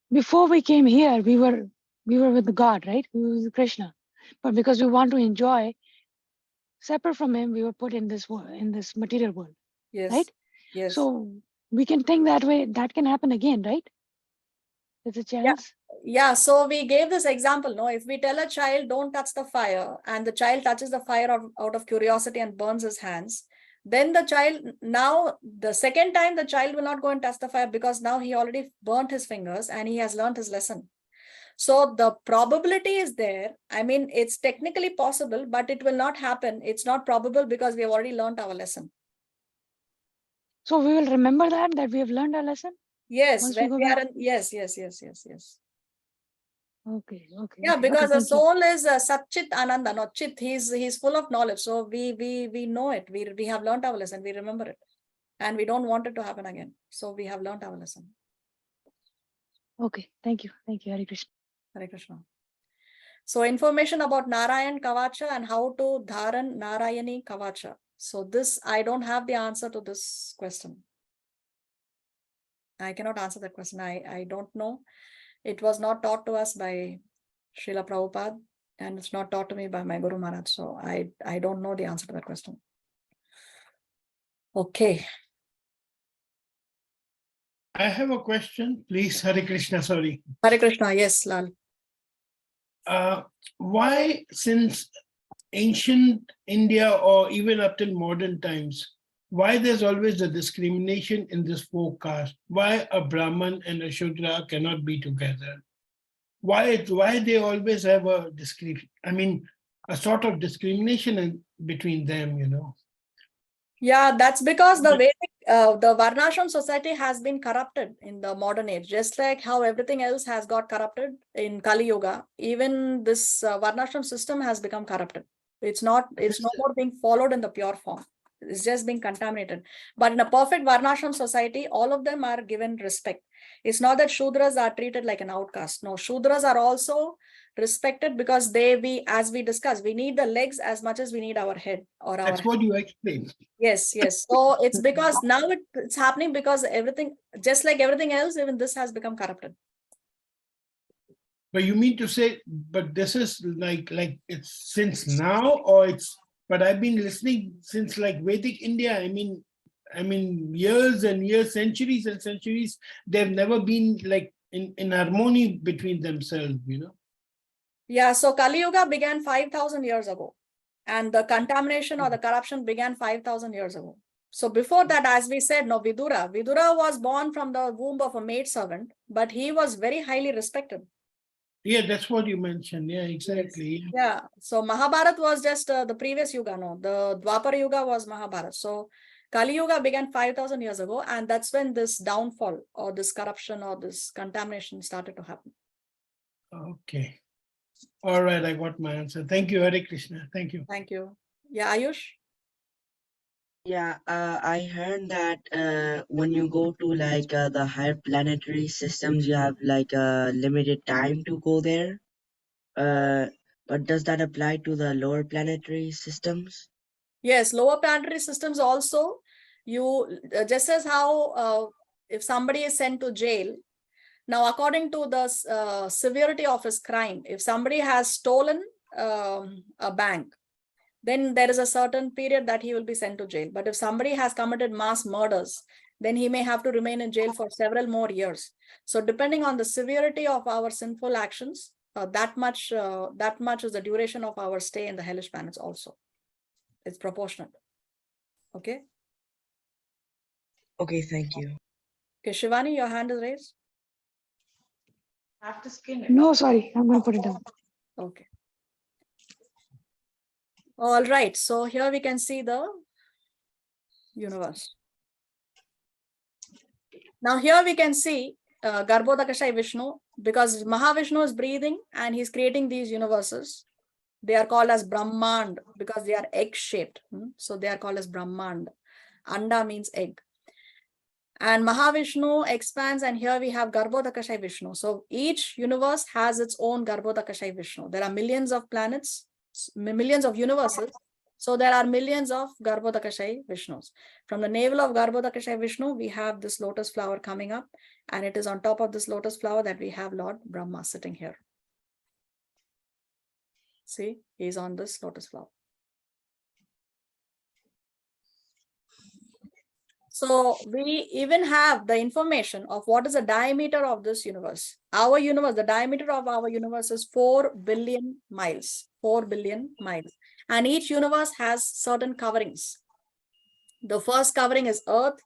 before we came here, we were with God, right? We were with Krishna. But because we want to enjoy, separate from him, we were put in this world, in this material world. Yes. Right? Yes. So we can think that way. That can happen again, right? There's a chance. Yeah. So we gave this example. No, if we tell a child don't touch the fire, and the child touches the fire out of curiosity and burns his hands, then the child, now the second time the child will not go and touch the fire, because now he already burnt his fingers and he has learned his lesson. So the probability is there. I mean, it's technically possible, but it will not happen. It's not probable because we have already learned our lesson. So we will remember that we have learned our lesson? Yes, Once when we we go are back? yes. Okay. Yeah, because okay, the soul is Satchit Ananda, not Chit. He's full of knowledge. So we know it. We have learned our lesson. We remember it. And we don't want it to happen again. So we have learned our lesson. Okay. Thank you. Hare Krishna. Hare Krishna. So information about Narayan Kavacha and how to Dharan Narayani Kavacha. So this, I don't have the answer to this question. I cannot answer that question. I don't know. It was not taught to us by Srila Prabhupada, and it's not taught to me by my Guru Maharaj. So I don't know the answer to that question. Okay. I have a question, please. Hare Krishna, sorry. Hare Krishna, yes, Lal. Why, since ancient India or even up till modern times, why there's always a discrimination in this 4 caste? Why a Brahman and a Shudra cannot be together? Why they always have a sort of discrimination between them, you know? Yeah, that's because the Vedic, the Varnashram society has been corrupted in the modern age, just like how everything else has got corrupted in Kali Yuga. Even this Varnashram system has become corrupted. It's no more being followed in the pure form. It's just being contaminated. But in a perfect Varnashram society, all of them are given respect. It's not that Shudras are treated like an outcast. No, Shudras are also respected because as we discussed, we need the legs as much as we need our head or our. That's what you explained. Yes. So it's because now it's happening because everything, just like everything else, even this has become corrupted. But you mean to say, but this is like it's since now, or it's, but I've been listening since like Vedic India. I mean years and years, centuries and centuries, they've never been like in harmony between themselves, you know. Yeah, so Kali Yuga began 5,000 years ago, and the contamination or the corruption began 5,000 years ago. So before that, as we said, no, Vidura was born from the womb of a maidservant, but he was very highly respected. Yeah, that's what you mentioned. Yeah, exactly. Yes. Yeah, so Mahabharat was just the previous Yuga, no, the Dwapara Yuga was Mahabharat. So Kali Yuga began 5,000 years ago, and that's when this downfall or this corruption or this contamination started to happen. Okay. All right, I got my answer. Thank you, Hare Krishna. Thank you. Thank you. Yeah, Ayush? Yeah, I heard that when you go to like the higher planetary systems, you have like a limited time to go there. But does that apply to the lower planetary systems? Yes, lower planetary systems also, you just as how if somebody is sent to jail, now according to the severity of his crime, if somebody has stolen a bank, then there is a certain period that he will be sent to jail. But if somebody has committed mass murders, then he may have to remain in jail for several more years. So depending on the severity of our sinful actions, that much is the duration of our stay in the hellish planets also. It's proportional. Okay. Okay, thank you. Okay, Shivani, your hand is raised. Have to skin it. No, sorry, I'm going to put it down. Okay. All right. So here we can see the universe. Now here we can see Garbhodakashayi Vishnu, because Mahavishnu is breathing and he's creating these universes. They are called as Brahmand because they are egg-shaped. So they are called as Brahmand. Anda means egg. And Mahavishnu expands, and here we have Garbhodakashayi Vishnu. So each universe has its own Garbhodakashayi Vishnu. There are millions of planets, millions of universes. So there are millions of Garbhodakashayi Vishnus. From the navel of Garbhodakashayi Vishnu, we have this lotus flower coming up, and it is on top of this lotus flower that we have Lord Brahma sitting here. See, he's on this lotus flower. So we even have the information of what is the diameter of this universe. Our universe, the diameter of our universe is 4 billion miles. 4 billion miles. And each universe has certain coverings. The first covering is earth.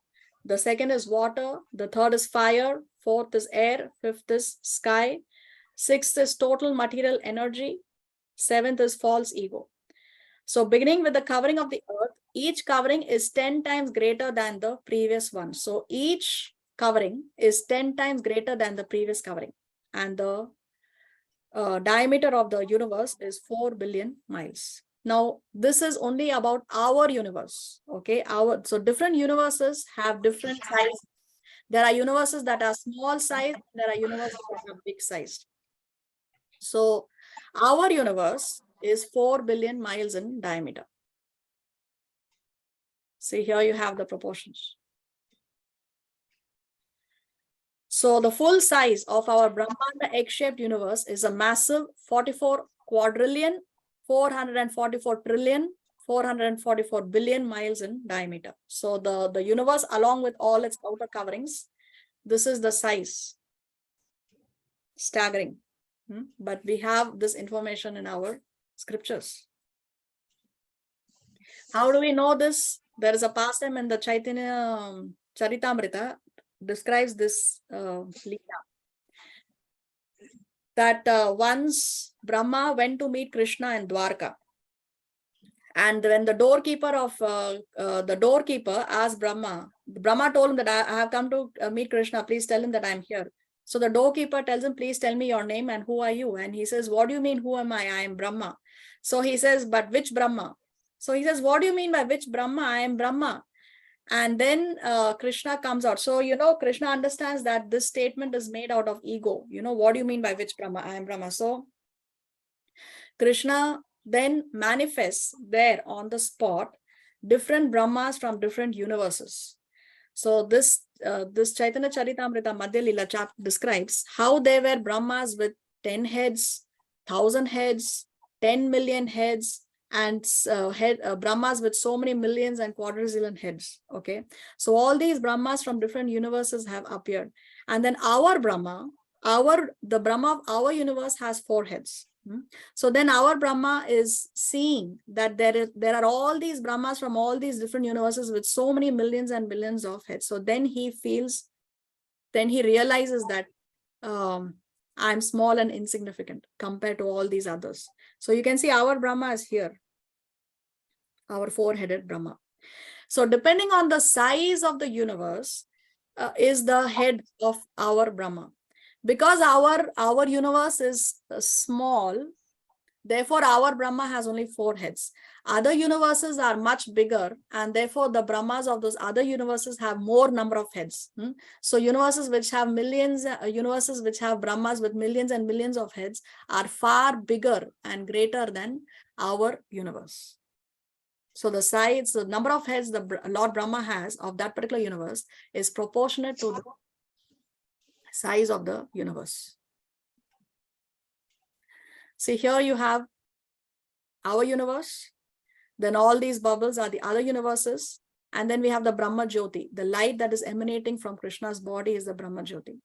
The second is water. The third is fire. Fourth is air. Fifth is sky. Sixth is total material energy. Seventh is false ego. So beginning with the covering of the earth, each covering is 10 times greater than the previous one. So each covering is 10 times greater than the previous covering. And the diameter of the universe is 4 billion miles. Now, this is only about our universe. Okay, so different universes have different size. There are universes that are small size. There are universes that are big sized. So our universe is 4 billion miles in diameter. See, here you have the proportions. So the full size of our Brahmanda egg-shaped universe is a massive 44 quadrillion, 444 trillion, 444 billion miles in diameter. So the universe, along with all its outer coverings, this is the size. Staggering. But we have this information in our scriptures. How do we know this? There is a pastime in the Chaitanya Charitamrita describes this Leela. That once Brahma went to meet Krishna in Dwarka. And when the doorkeeper asked Brahma told him that I have come to meet Krishna, please tell him that I'm here. So the doorkeeper tells him, please tell me your name and who are you? And he says, what do you mean, who am I? I am Brahma. So he says, but which Brahma? So he says, what do you mean by which Brahma? I am Brahma. And then Krishna comes out. So, Krishna understands that this statement is made out of ego. What do you mean by which Brahma? I am Brahma. So Krishna then manifests there on the spot different Brahmas from different universes. So this Chaitanya Charitamrita Madhya Lila chapter describes how there were Brahmas with 10 heads, 1,000 heads, 10 million heads, and Brahmas with so many millions and quadrillion heads. Okay, so all these Brahmas from different universes have appeared, and then our Brahma, the Brahma of our universe has 4 heads. So then our Brahma is seeing that there are all these Brahmas from all these different universes with so many millions and billions of heads. So then he realizes that I'm small and insignificant compared to all these others. So you can see our Brahma is here, our 4-headed Brahma. So depending on the size of the universe is the head of our Brahma. Because our universe is small, therefore our Brahma has only 4 heads. Other universes are much bigger, and therefore the Brahmas of those other universes have more number of heads. So universes which have universes which have Brahmas with millions and millions of heads are far bigger and greater than our universe. So the number of heads the Lord Brahma has of that particular universe is proportionate to the size of the universe. See, here you have our universe, then all these bubbles are the other universes, and then we have the Brahma Jyoti. The light that is emanating from Krishna's body is the Brahma Jyoti.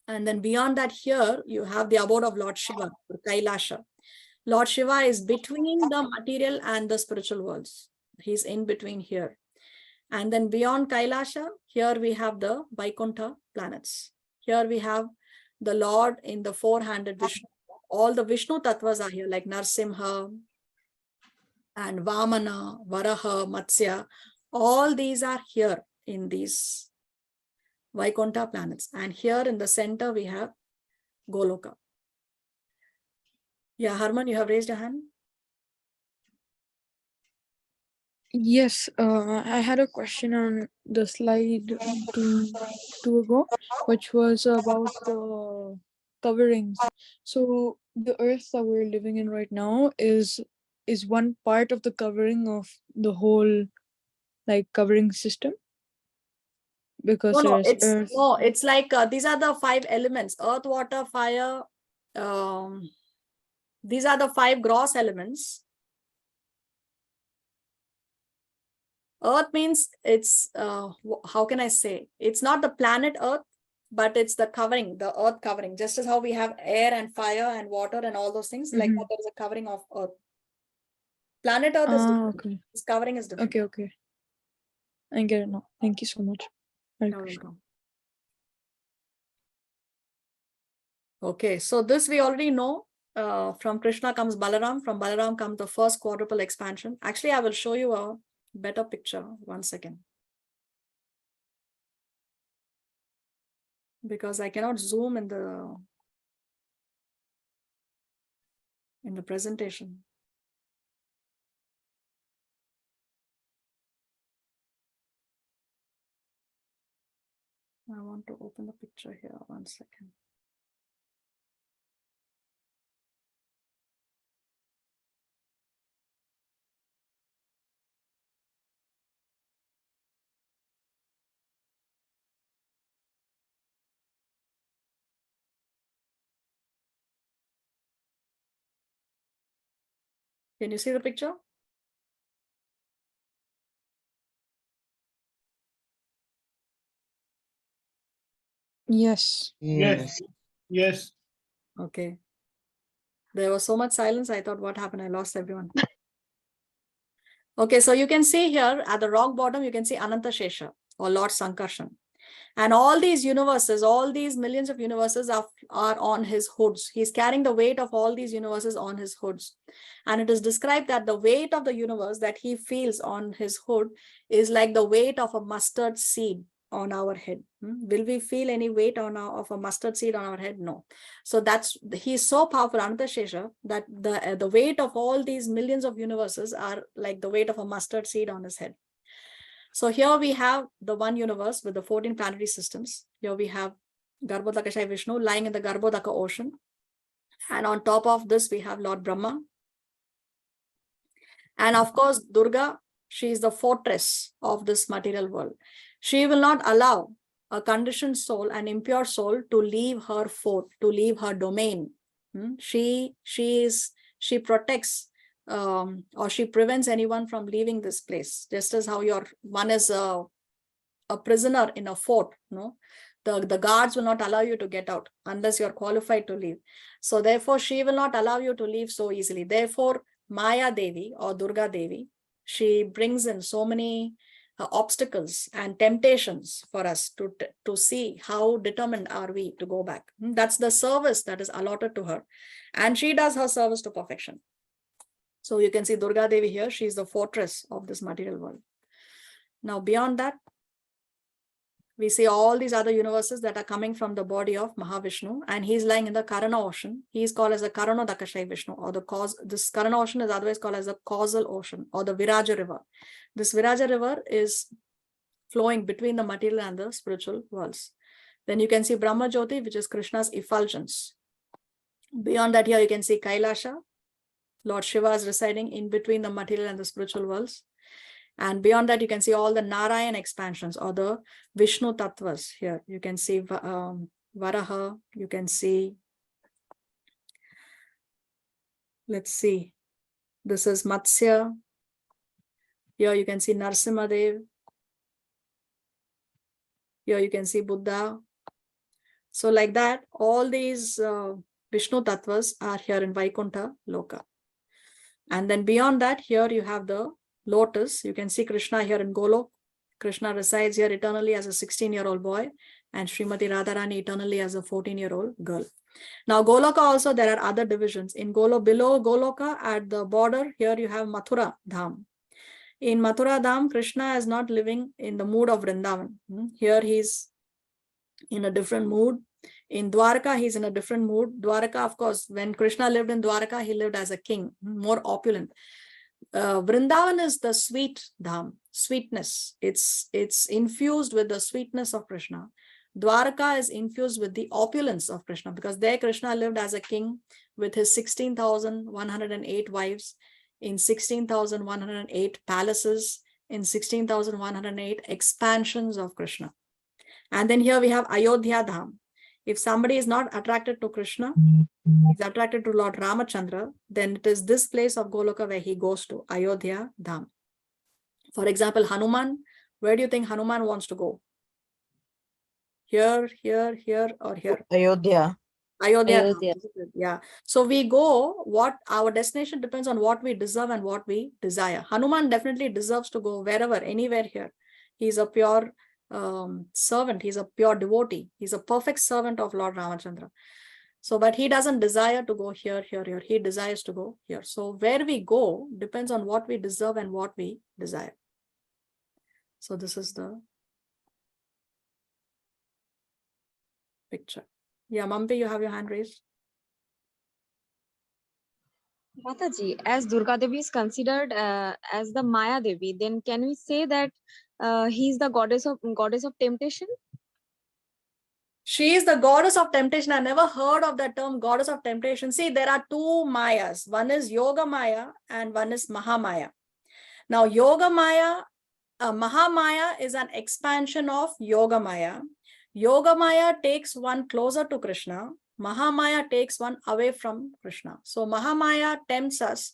And then beyond that, here you have the abode of Lord Shiva, Kailasha. Lord Shiva is between the material and the spiritual worlds. He's in between here. And then beyond Kailasha, here we have the Vaikuntha planets. Here we have the Lord in the 4-handed Vishnu. All the Vishnu tattvas are here, like Narsimha and Vamana, Varaha, Matsya. All these are here in these Vaikuntha planets. And here in the center, we have Goloka. Yeah, Harman, you have raised your hand. Yes, I had a question on the slide two ago, which was about the coverings. So the earth that we're living in right now is one part of the covering of the whole covering system, because there's earth. It's like these are the 5 elements: earth, water, fire. These are the 5 gross elements. Earth means it's, how can I say? It's not the planet Earth, but it's the covering, the earth covering. Just as how we have air and fire and water and all those things, like that, there is a covering of Earth. Planet Earth is different. Okay. Its covering is different. Okay. I get it now. Thank you so much. Hare You're Krishna. welcome. Okay, so this we already know. From Krishna comes Balaram. From Balaram comes the first quadruple expansion. Actually, I will show you a better picture. 1 second. Because I cannot zoom in the presentation. I want to open the picture here. 1 second. Can you see the picture? Yes. Yes. Okay. There was so much silence. I thought, what happened? I lost everyone. Okay, so you can see here at the rock bottom, you can see Ananta Shesha or Lord Sankarshan. And all these universes, all these millions of universes are on his hoods. He's carrying the weight of all these universes on his hoods. And it is described that the weight of the universe that he feels on his hood is like the weight of a mustard seed. on our head? Will we feel any weight of a mustard seed on our head? No. So he's so powerful, Anantashesha, that the weight of all these millions of universes are like the weight of a mustard seed on his head. So here we have the one universe with the 14 planetary systems. Here we have Garbhodakashayi Vishnu lying in the Garbhodaka ocean. And on top of this, we have Lord Brahma. And of course, Durga, she is the fortress of this material world. She will not allow a conditioned soul, an impure soul, to leave her fort, to leave her domain. She protects or she prevents anyone from leaving this place. Just as how one is a prisoner in a fort, the guards will not allow you to get out unless you're qualified to leave. So therefore, she will not allow you to leave so easily. Therefore, Maya Devi or Durga Devi, she brings in so many obstacles and temptations for us to see how determined are we to go back. That's the service that is allotted to her. And she does her service to perfection. So you can see Durga Devi here, she is the fortress of this material world. Now beyond that, we see all these other universes that are coming from the body of Mahavishnu, and he's lying in the Karana ocean. He's called as the Karanodakashayi Vishnu, or this Karana ocean is otherwise called as the causal ocean, or the Viraja river. This Viraja river is flowing between the material and the spiritual worlds. Then you can see Brahma Jyoti, which is Krishna's effulgence. Beyond that, here you can see Kailasha. Lord Shiva is residing in between the material and the spiritual worlds. And beyond that, you can see all the Narayan expansions or the Vishnu Tattvas here. You can see Varaha, you can see, let's see, this is Matsya. Here you can see Narsimhadev. Here you can see Buddha. So like that, all these Vishnu Tattvas are here in Vaikuntha Loka. And then beyond that, here you have the lotus. You can see Krishna here in Golok. Krishna resides here eternally as a 16-year-old boy, and Srimati Radharani eternally as a 14-year-old girl. Now Goloka also, there are other divisions. In below Goloka at the border, here you have Mathura Dham. In Mathura Dham, Krishna is not living in the mood of Vrindavan. Here he's in a different mood. In Dwarka, he's in a different mood. Dwarka, of course, when Krishna lived in Dwarka, he lived as a king, more opulent. Vrindavan is the sweet dham, sweetness. It's infused with the sweetness of Krishna. Dwarka is infused with the opulence of Krishna, because there Krishna lived as a king with his 16,108 wives, in 16,108 palaces, in 16,108 expansions of Krishna. And then here we have Ayodhya Dham. If somebody is not attracted to Krishna, is attracted to Lord Ramachandra, then it is this place of Goloka where he goes to, Ayodhya Dham. For example, Hanuman, where do you think Hanuman wants to go? Here, here, here, or here? Ayodhya. Ayodhya. Yeah. So we go, our destination depends on what we deserve and what we desire. Hanuman definitely deserves to go wherever, anywhere here. He's a pure servant. He's a pure devotee. He's a perfect servant of Lord Ramachandra. So, but he doesn't desire to go here, here, here. He desires to go here. So where we go depends on what we deserve and what we desire. So this is the picture. Yeah, Mampi, you have your hand raised. Mataji, as Durga Devi is considered as the Maya Devi, then can we say that he is the goddess of temptation? She is the goddess of temptation. I never heard of that term, goddess of temptation. See, there are two Mayas. One is Yoga Maya and one is Mahamaya. Now, Yoga Maya, Mahamaya is an expansion of Yoga Maya. Yoga Maya takes one closer to Krishna. Mahamaya takes one away from Krishna. So Mahamaya tempts us.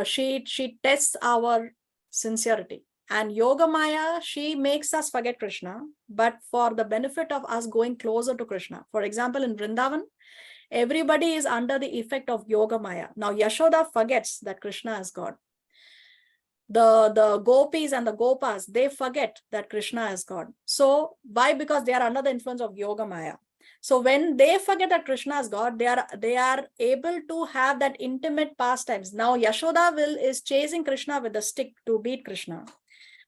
She tests our sincerity. And Yoga Maya, she makes us forget Krishna, but for the benefit of us going closer to Krishna. For example, in Vrindavan, everybody is under the effect of Yoga Maya. Now Yashoda forgets that Krishna is God. The gopis and the gopas, they forget that Krishna is God. So why? Because they are under the influence of Yoga Maya. So when they forget that Krishna is God, they are able to have that intimate pastimes. Now Yashoda is chasing Krishna with a stick to beat Krishna.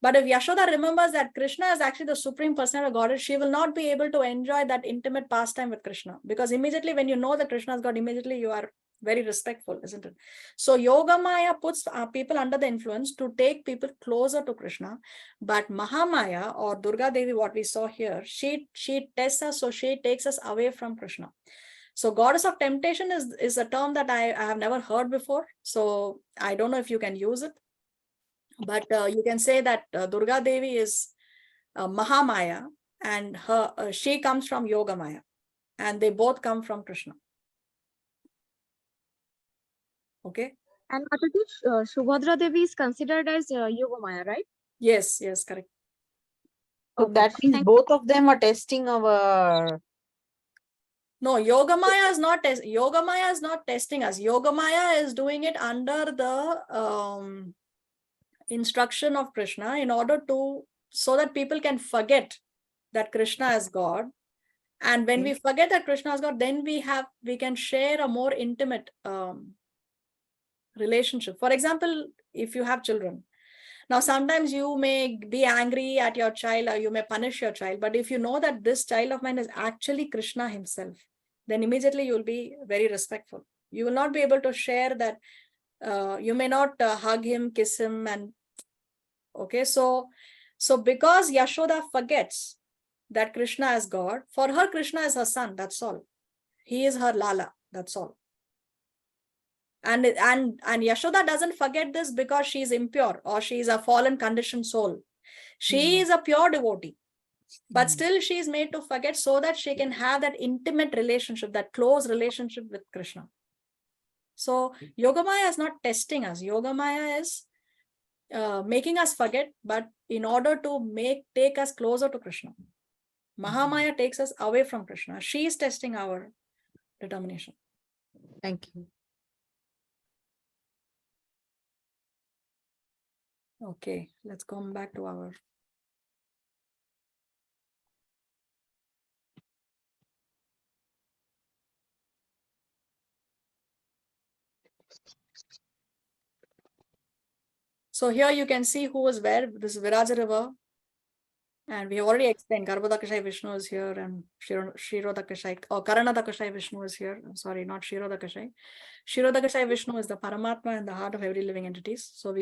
But if Yashoda remembers that Krishna is actually the Supreme Personality of Godhead, she will not be able to enjoy that intimate pastime with Krishna. Because immediately when you know that Krishna is God, immediately you are very respectful, isn't it? So Yogamaya puts people under the influence to take people closer to Krishna. But Mahamaya or Durga Devi, what we saw here, she tests us, so she takes us away from Krishna. So goddess of temptation is a term that I have never heard before. So I don't know if you can use it. But you can say that Durga Devi is Mahamaya, and she comes from Yogamaya, and they both come from Krishna. Okay. And Mataji, Subhadra Devi is considered as Yogamaya, right? Yes, correct. So Okay, that means thank both of them are testing our. No, Yogamaya is not Yogamaya is not testing us. Yogamaya is doing it under the instruction of Krishna in order to, so that people can forget that Krishna is God. And when we forget that Krishna is God, then we can share a more intimate relationship. For example, if you have children, now sometimes you may be angry at your child or you may punish your child, but if you know that this child of mine is actually Krishna himself, then immediately you'll be very respectful. You will not be able to share that. You may not hug him, kiss him, and okay. So because Yashoda forgets that Krishna is God, for her Krishna is her son. That's all. He is her Lala. That's all. And Yashoda doesn't forget this because she is impure or she is a fallen conditioned soul. She is a pure devotee, but still she is made to forget so that she can have that intimate relationship, that close relationship with Krishna. So Yogamaya is not testing us. Yogamaya is making us forget, but in order to take us closer to Krishna. Mahamaya takes us away from Krishna. She is testing our determination. Thank you. Okay, let's come back to our. So here you can see who is where. This is Viraja River. And we have already explained Garbhodakashai Vishnu is here and Shirodakashai or Karanadakashai Vishnu is here. I'm sorry, not Shirodakashai. Shirodakashai Vishnu is the Paramatma and the heart of every living entities. So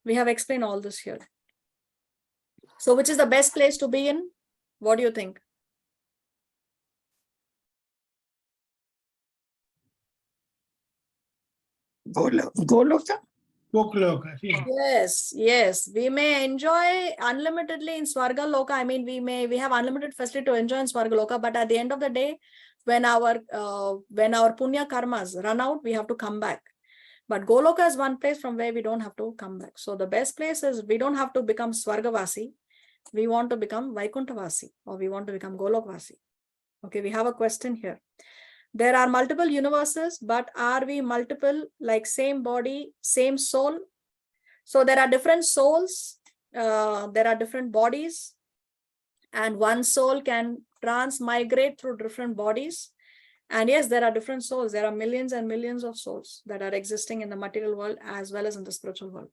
we have explained all this here. So which is the best place to be in? What do you think? Goloka? Gokloka, yeah. Yes. We may enjoy unlimitedly in Swarga Loka. I mean, we have unlimited facility to enjoy in Swarga Loka, but at the end of the day, when our punya karmas run out, we have to come back. But Goloka is one place from where we don't have to come back. So the best place is we don't have to become Swargavasi. We want to become Vaikunthavasi, or we want to become Golokvasi. Okay, we have a question here. There are multiple universes, but are we multiple, like same body, same soul? So there are different souls, there are different bodies, and one soul can transmigrate through different bodies. And yes, there are different souls. There are millions and millions of souls that are existing in the material world as well as in the spiritual world.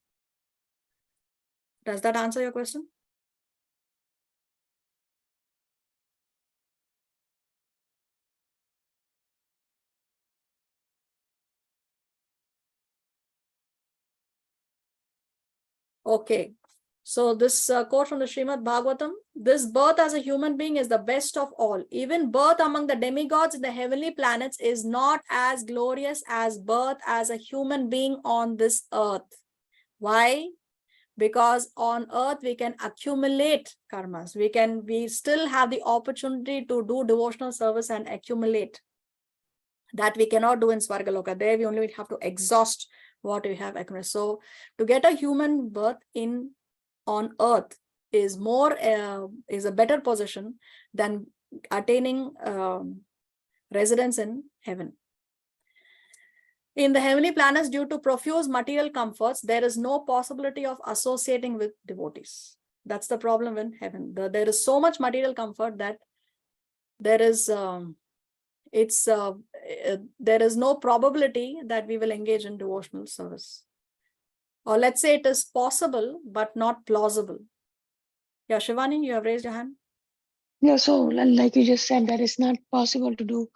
Does that answer your question? Okay. So this quote from the Srimad Bhagavatam, this birth as a human being is the best of all. Even birth among the demigods in the heavenly planets is not as glorious as birth as a human being on this earth. Why? Because on earth we can accumulate karmas. We still have the opportunity to do devotional service and accumulate. That we cannot do in Swargaloka. There we only have to exhaust what we have accumulated. So to get a human birth on earth is a better position than attaining residence in heaven. In the heavenly planets, due to profuse material comforts, there is no possibility of associating with devotees. That's the problem in heaven. There is so much material comfort that there is there is no probability that we will engage in devotional service. Or let's say it is possible, but not plausible. Yeah, Shivani, you have raised your hand. Yeah, so like you just said, that it's not possible to do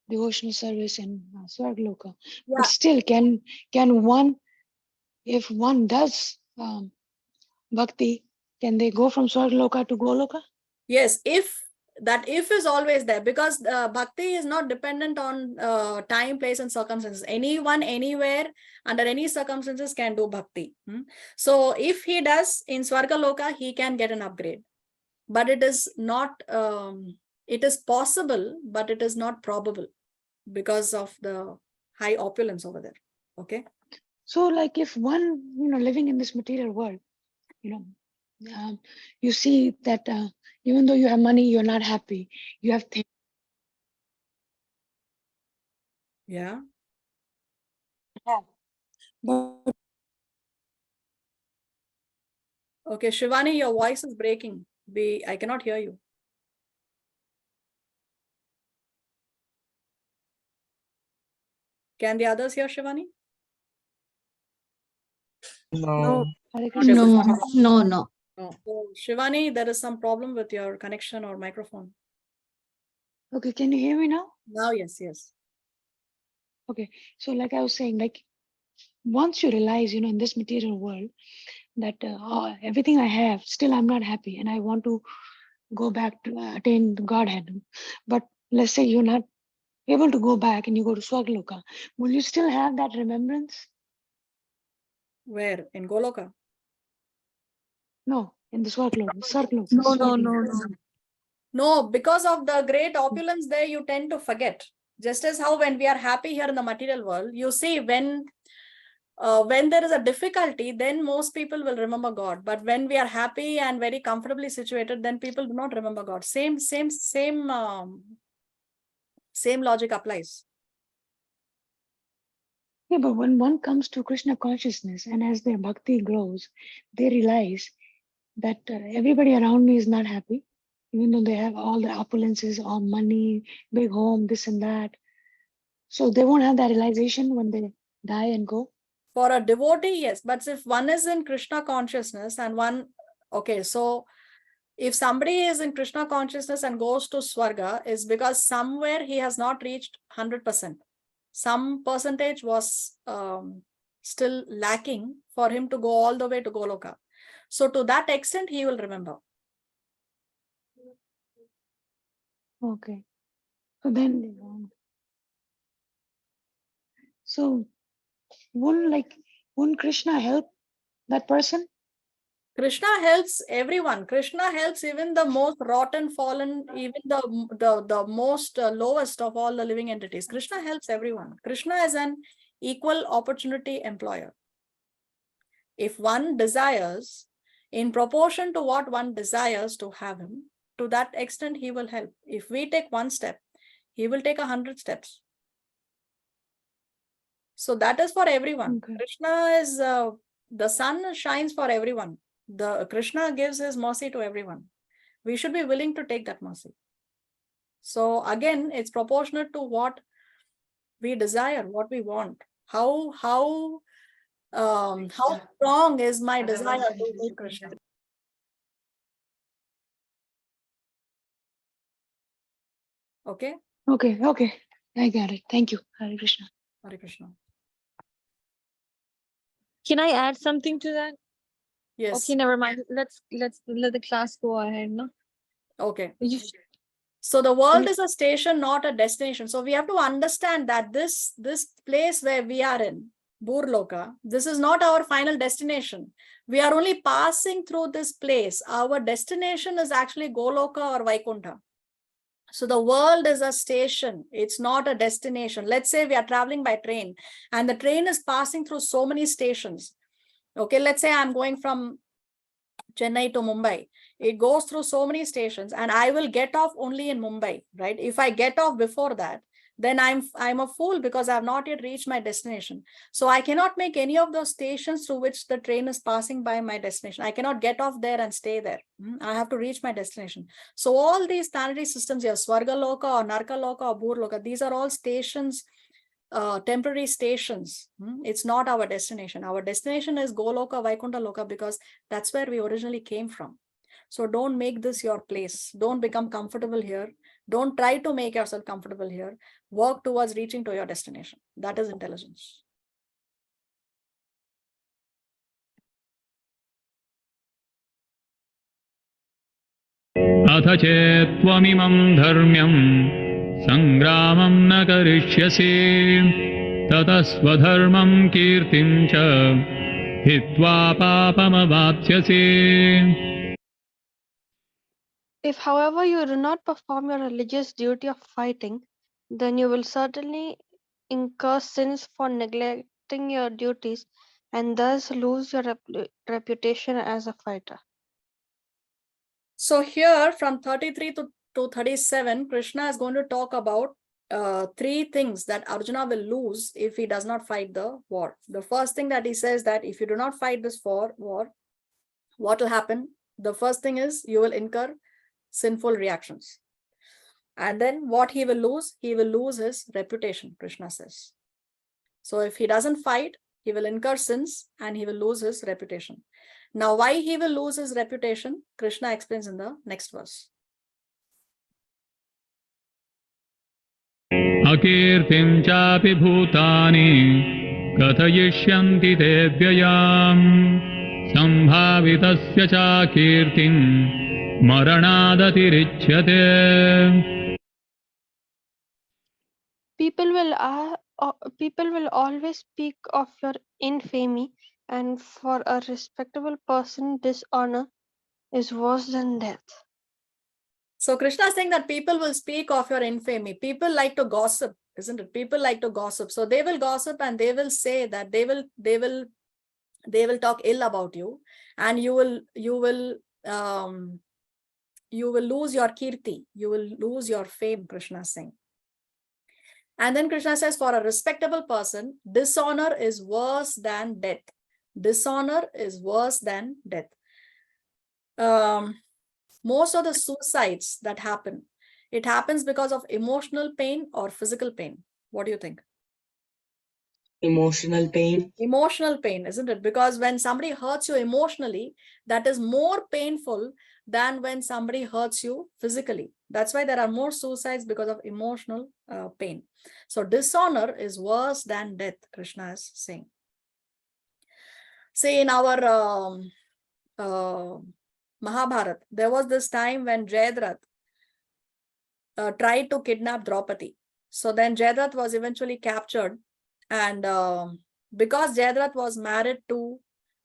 devotional service in Swargaloka. Yeah. But still, can one, if one does bhakti, can they go from Swargaloka to Goloka? Yes, if that if is always there, because bhakti is not dependent on time, place, and circumstances. Anyone, anywhere, under any circumstances can do bhakti. So if he does in Swargaloka, he can get an upgrade. But it is not, it is possible, but it is not probable because of the high opulence over there. Okay. So like if one, living in this material world, you see that even though you have money, you're not happy. You have things. Yeah. But Okay, Shivani, your voice is breaking. I cannot hear you. Can the others hear Shivani? No. Hare Krishna. No, no, no. No. So, Shivani, there is some problem with your connection or microphone. Okay, can you hear me now? Now, yes, yes. Okay, so like I was saying, like once you realize, in this material world that everything I have, still I'm not happy, and I want to go back to attain the Godhead. But let's say you're not able to go back and you go to Swagloka, will you still have that remembrance? Where? In Goloka? No, in the Swagloka, Sargloka. No, no, Swargloka. no, no. No, because of the great opulence there, you tend to forget. Just as how when we are happy here in the material world, you see when there is a difficulty, then most people will remember God. But when we are happy and very comfortably situated, then people do not remember God. Same logic applies. Yeah, but when one comes to Krishna consciousness and as their bhakti grows, they realize that everybody around me is not happy, even though they have all the opulences, all money, big home, this and that. So they won't have that realization when they die and go. For a devotee, yes. But if one is in Krishna consciousness and one, okay, so if somebody is in Krishna consciousness and goes to Swarga, is because somewhere he has not reached 100%. Some percentage was still lacking for him to go all the way to Goloka. So to that extent, he will remember. Okay. So then, so wouldn't Krishna help that person? Krishna helps everyone. Krishna helps even the most rotten, fallen, even the most lowest of all the living entities. Krishna helps everyone. Krishna is an equal opportunity employer. If one desires, in proportion to what one desires to have him, to that extent he will help. If we take one step, he will take 100 steps. So that is for everyone. Okay. Krishna is the sun shines for everyone. The Krishna gives his mercy to everyone. We should be willing to take that mercy. So again, it's proportionate to what we desire, what we want. How strong is my desire to meet Krishna? Okay. Okay. I got it. Thank you. Hare Krishna. Hare Krishna. Can I add something to that? Yes. Okay, never mind. Let's let the class go ahead. No. Okay. You So the world is a station, not a destination. So we have to understand that this place where we are in, Burloka, this is not our final destination. We are only passing through this place. Our destination is actually Goloka or Vaikuntha. So the world is a station. It's not a destination. Let's say we are traveling by train and the train is passing through so many stations. Okay, let's say I'm going from Chennai to Mumbai. It goes through so many stations and I will get off only in Mumbai, right? If I get off before that, then I'm a fool because I have not yet reached my destination. So I cannot make any of those stations through which the train is passing by my destination. I cannot get off there and stay there. I have to reach my destination. So all these planetary systems here, Swargaloka or Narkaloka or Burloka, these are all stations temporary stations. It's not our destination. Our destination is Goloka, Vaikuntha Loka, because that's where we originally came from. So don't make this your place. Don't become comfortable here. Don't try to make yourself comfortable here. Work towards reaching to your destination. That is intelligence. अथ चेत्त्वमिमं धर्म्यं सङ्ग्रामं न करिष्यसि ततः स्वधर्मं कीर्तिं च हित्वा पापमवाप्स्यसि. If, however, you do not perform your religious duty of fighting, then you will certainly incur sins for neglecting your duties and thus lose your reputation as a fighter. So here from 33 to 37, Krishna is going to talk about three things that Arjuna will lose if he does not fight the war. The first thing that he says that if you do not fight this war, what will happen? The first thing is you will incur sinful reactions. And then what he will lose? He will lose his reputation, Krishna says. So if he doesn't fight, he will incur sins and he will lose his reputation. Now, why he will lose his reputation, Krishna explains in the next verse. अकीर्तिं चापि भूतानि कथयिष्यन्ति ते व्ययाम् सम्भावितस्य च कीर्तिं मरणादतिरिच्यते. People will always speak of your infamy, and for a respectable person, dishonor is worse than death. So Krishna is saying that people will speak of your infamy. People like to gossip, isn't it? People like to gossip. So they will gossip and they will say that they will talk ill about you, and you will lose your kirti, you will lose your fame, Krishna is saying. And then Krishna says, for a respectable person, dishonor is worse than death. Dishonor is worse than death. Most of the suicides that happen, it happens because of emotional pain or physical pain. What do you think? Emotional pain. Emotional pain, isn't it? Because when somebody hurts you emotionally, that is more painful than when somebody hurts you physically. That's why there are more suicides because of emotional pain. So dishonor is worse than death, Krishna is saying. See, in our Mahabharata, there was this time when Jayadratha tried to kidnap Draupadi. So then Jayadratha was eventually captured, and because Jayadratha was married to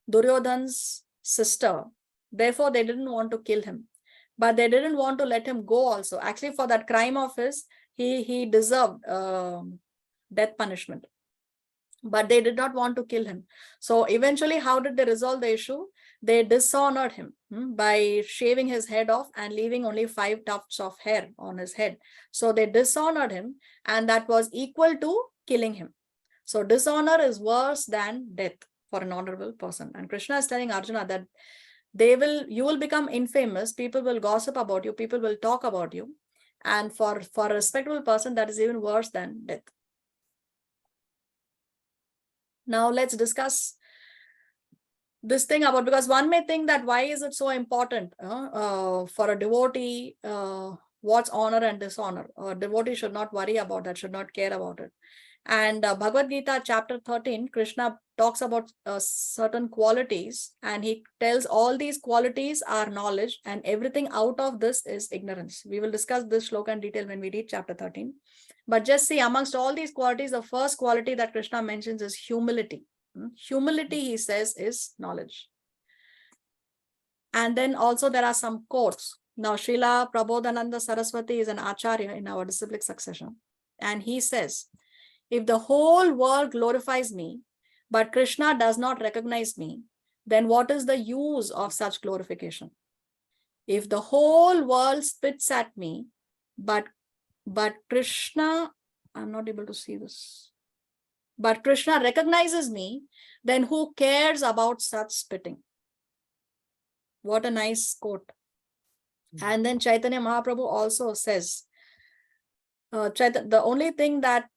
Duryodhana's sister, therefore they didn't want to kill him, but they didn't want to let him go also. Actually, for that crime of his, he deserved death punishment, but they did not want to kill him. So eventually, how did they resolve the issue? They dishonored him by shaving his head off and leaving only 5 tufts of hair on his head. So they dishonored him, and that was equal to killing him. So dishonor is worse than death for an honorable person. And Krishna is telling Arjuna that you will become infamous, people will gossip about you, people will talk about you. And for a respectable person, that is even worse than death. Now let's discuss this thing about, because one may think that why is it so important for a devotee, what's honor and dishonor? A devotee should not worry about that, should not care about it. And Bhagavad Gita chapter 13, Krishna talks about certain qualities, and he tells all these qualities are knowledge, and everything out of this is ignorance. We will discuss this shloka in detail when we read chapter 13. But just see, amongst all these qualities, the first quality that Krishna mentions is humility. Humility, he says, is knowledge. And then also there are some quotes. Now, Srila Prabodhananda Saraswati is an acharya in our disciplic succession. And he says, if the whole world glorifies me, but Krishna does not recognize me, then what is the use of such glorification? If the whole world spits at me, but Krishna, I'm not able to see this, but Krishna recognizes me, then who cares about such spitting? What a nice quote. And then Chaitanya Mahaprabhu also says, the only thing that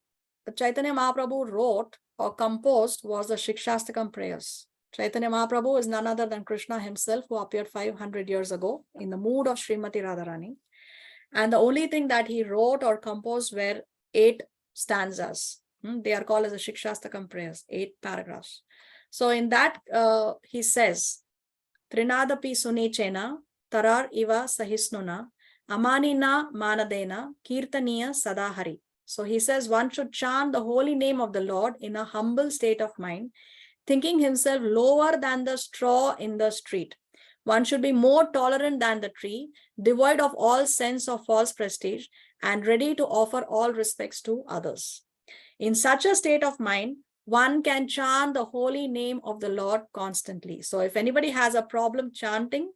Chaitanya Mahaprabhu wrote or composed was the Shikshastakam prayers. Chaitanya Mahaprabhu is none other than Krishna himself, who appeared 500 years ago in the mood of Srimati Radharani. And the only thing that he wrote or composed were 8 stanzas. They are called as the Shikshastakam prayers, 8 paragraphs. So in that, he says, Trinadapi Sunichena, Tarar Iva Sahisnuna, Amanina Manadena, Kirtaniya Sadahari. So he says one should chant the holy name of the Lord in a humble state of mind, thinking himself lower than the straw in the street. One should be more tolerant than the tree, devoid of all sense of false prestige, and ready to offer all respects to others. In such a state of mind, one can chant the holy name of the Lord constantly. So if anybody has a problem chanting,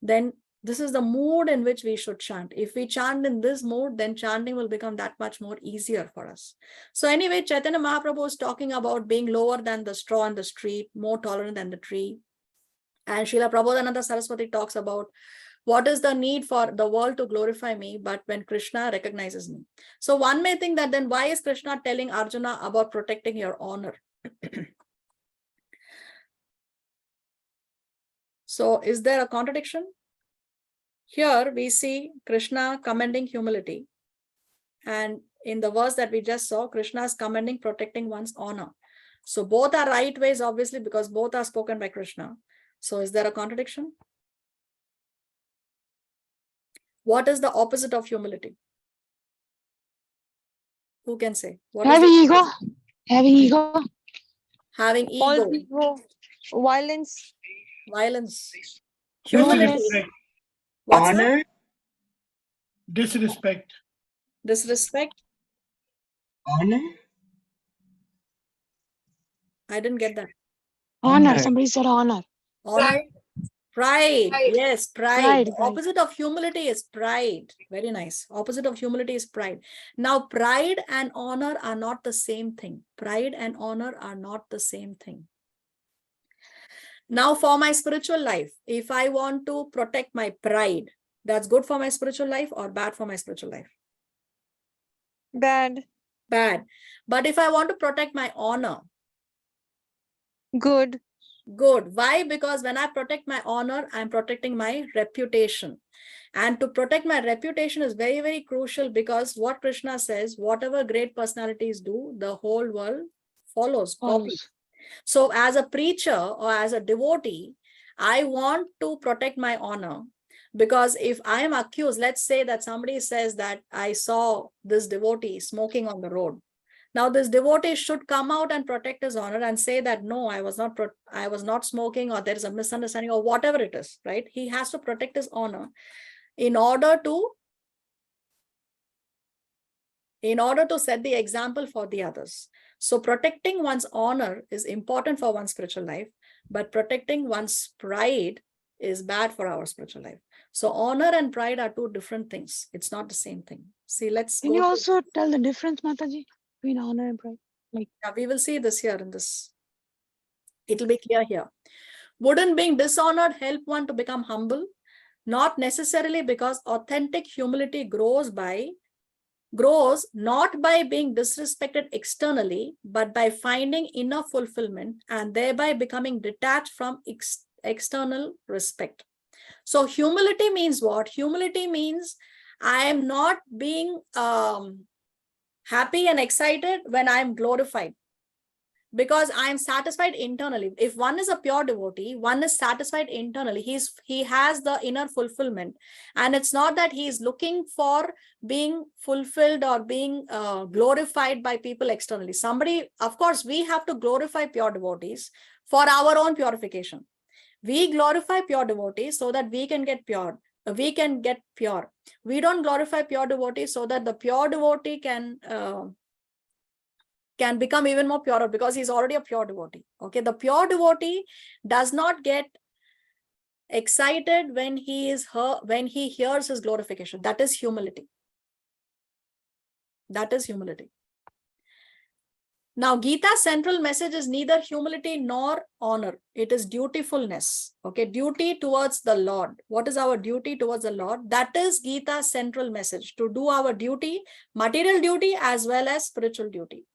then this is the mood in which we should chant. If we chant in this mood, then chanting will become that much more easier for us. So anyway, Chaitanya Mahaprabhu is talking about being lower than the straw in the street, more tolerant than the tree. And Srila Prabodhananda Saraswati talks about what is the need for the world to glorify me, but when Krishna recognizes me. So one may think that then why is Krishna telling Arjuna about protecting your honor? So is there a contradiction? Here we see Krishna commending humility. And in the verse that we just saw, Krishna is commending protecting one's honor. So both are right ways, obviously, because both are spoken by Krishna. So is there a contradiction? What is the opposite of humility? Who can say? What is Having the ego. Having ego. Having False ego, ego, violence. violence, humility. Disrespect. What's that? Honor, Disrespect. Disrespect? honor, I didn't get that. Honor. honor. Somebody said honor. Honor? Pride. Yes, pride. Pride, The pride. opposite of humility is pride. Very nice. Opposite of humility is pride. Now, pride and honor are not the same thing. Pride and honor are not the same thing. Now, for my spiritual life, if I want to protect my pride, that's good for my spiritual life or bad for my spiritual life? Bad. Bad. But if I want to protect my honor, Good. good. Why? Because when I protect my honor, I'm protecting my reputation. And to protect my reputation is very, very crucial, because what Krishna says, whatever great personalities do, the whole world follows, copies. So as a preacher or as a devotee, I want to protect my honor, because if I am accused, let's say that somebody says that I saw this devotee smoking on the road. Now this devotee should come out and protect his honor and say that, no, I was not smoking, or there is a misunderstanding, or whatever it is, right? He has to protect his honor in order to set the example for the others. So protecting one's honor is important for one's spiritual life, but protecting one's pride is bad for our spiritual life. So honor and pride are two different things. It's not the same thing. See, let's Can go you to- also tell the difference, Mataji, between honor and pride? Yeah, we will see this here in this. It'll be clear here. Wouldn't being dishonored help one to become humble? Not necessarily, because authentic humility grows not by being disrespected externally, but by finding inner fulfillment and thereby becoming detached from external respect. So humility means what? Humility means I am not being happy and excited when I am glorified, because I am satisfied internally. If one is a pure devotee, one is satisfied internally. He has the inner fulfillment, and it's not that he is looking for being fulfilled or being glorified by people externally. Of course, we have to glorify pure devotees for our own purification. We glorify pure devotees so that we can get pure. We can get pure. We don't glorify pure devotees so that the pure devotee can become even more purer, because he's already a pure devotee. Okay, the pure devotee does not get excited when he hears his glorification. That is humility. That is humility. Now, Gita's central message is neither humility nor honor. It is dutifulness. Okay, duty towards the Lord. What is our duty towards the Lord? That is Gita's central message, to do our duty, material duty as well as spiritual duty.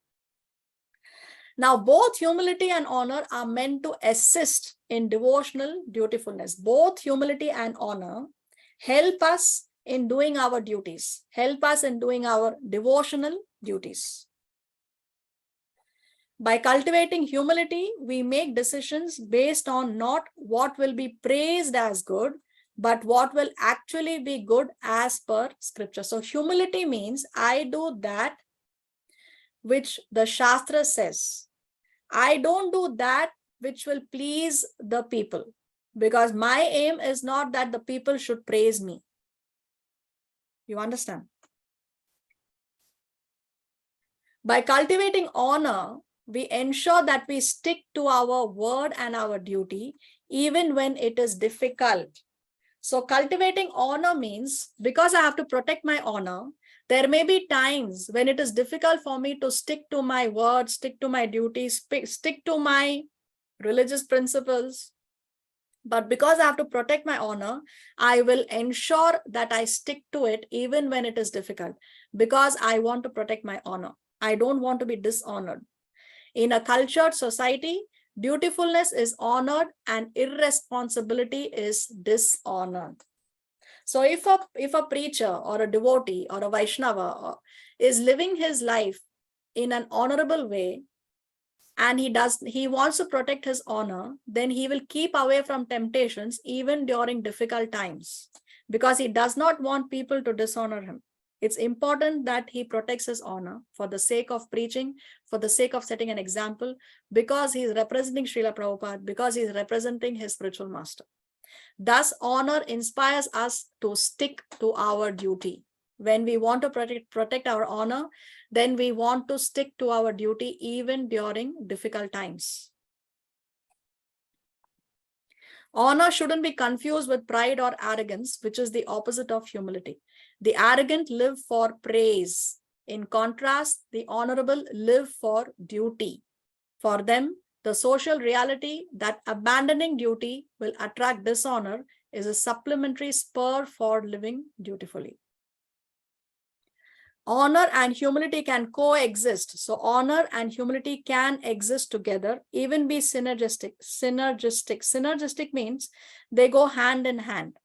Now, both humility and honor are meant to assist in devotional dutifulness. Both humility and honor help us in doing our duties, help us in doing our devotional duties. By cultivating humility, we make decisions based on not what will be praised as good, but what will actually be good as per scripture. So humility means I do that which the Shastra says. I don't do that which will please the people, because my aim is not that the people should praise me. You understand? By cultivating honor, we ensure that we stick to our word and our duty, even when it is difficult. So cultivating honor means, because I have to protect my honor, there may be times when it is difficult for me to stick to my word, stick to my duties, stick to my religious principles. But because I have to protect my honor, I will ensure that I stick to it even when it is difficult, because I want to protect my honor. I don't want to be dishonored. In a cultured society, dutifulness is honored and irresponsibility is dishonored. So if a preacher or a devotee or a Vaishnava is living his life in an honorable way, and he wants to protect his honor, then he will keep away from temptations even during difficult times, because he does not want people to dishonor him. It's important that he protects his honor for the sake of preaching, for the sake of setting an example, because he is representing Srila Prabhupada, because he is representing his spiritual master. Thus, honor inspires us to stick to our duty. When we want to protect our honor, then we want to stick to our duty even during difficult times. Honor shouldn't be confused with pride or arrogance, which is the opposite of humility. The arrogant live for praise. In contrast, the honorable live for duty. For them, the social reality that abandoning duty will attract dishonor is a supplementary spur for living dutifully. Honor and humility can coexist. So honor and humility can exist together, even be synergistic. Synergistic means they go hand in hand,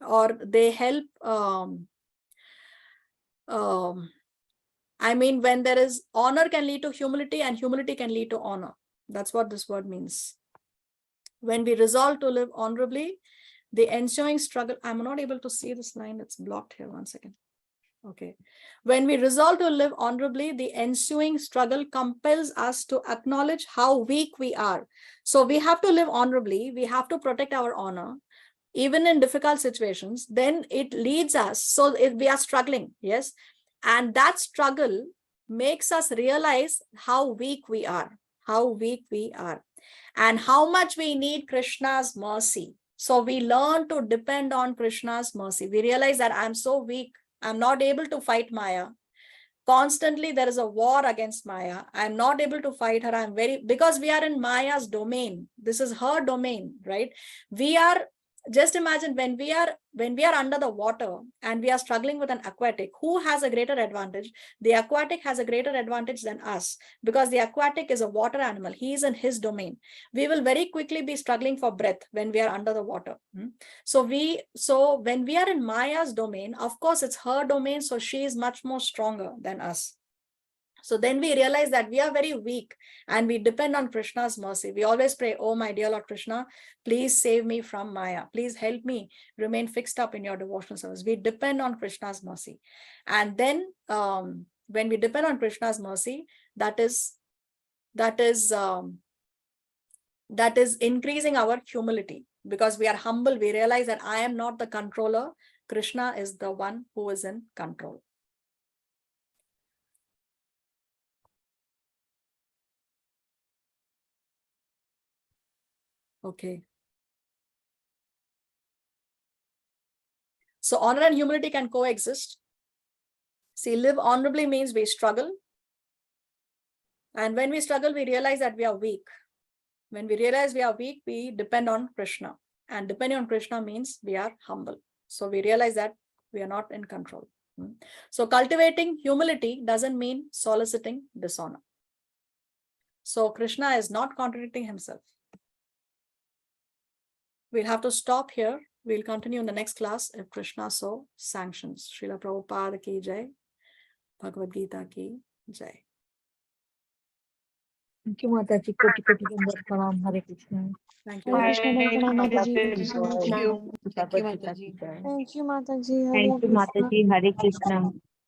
or they help. I mean, when there is honor can lead to humility and humility can lead to honor. That's what this word means. When we resolve to live honorably, the ensuing struggle, I'm not able to see this line, it's blocked here, 1 second. Okay. When we resolve to live honorably, the ensuing struggle compels us to acknowledge how weak we are. So we have to live honorably, we have to protect our honor, even in difficult situations. Then it leads us, so if we are struggling, yes, and that struggle makes us realize how weak we are, and how much we need Krishna's mercy. So we learn to depend on Krishna's mercy. We realize that I'm so weak, I'm not able to fight Maya. Constantly there is a war against Maya. I'm not able to fight her. Because we are in Maya's domain. This is her domain, right? Just imagine when we are under the water and we are struggling with an aquatic, who has a greater advantage? The aquatic has a greater advantage than us, because the aquatic is a water animal. He is in his domain. We will very quickly be struggling for breath when we are under the water. So when we are in Maya's domain, of course it's her domain, so she is much more stronger than us. So then we realize that we are very weak and we depend on Krishna's mercy. We always pray, oh my dear Lord Krishna, please save me from Maya. Please help me remain fixed up in your devotional service. We depend on Krishna's mercy. And then when we depend on Krishna's mercy, that is increasing our humility, because we are humble. We realize that I am not the controller. Krishna is the one who is in control. Okay. So honor and humility can coexist. See, live honorably means we struggle. And when we struggle, we realize that we are weak. When we realize we are weak, we depend on Krishna. And depending on Krishna means we are humble. So we realize that we are not in control. So cultivating humility doesn't mean soliciting dishonor. So Krishna is not contradicting himself. We'll have to stop here. We'll continue in the next class if Krishna so sanctions. Srila Prabhupada ki jai. Bhagavad Gita ki jai. Thank you, Mataji. Koti koti dandavat pranam. Hare Krishna. Thank Hare you. Krishna, Bhagavatam Mataji. Thank you. Thank you, Mataji. Thank you, Mataji. Hare Thank you, Krishna. Mataji. Hare Krishna.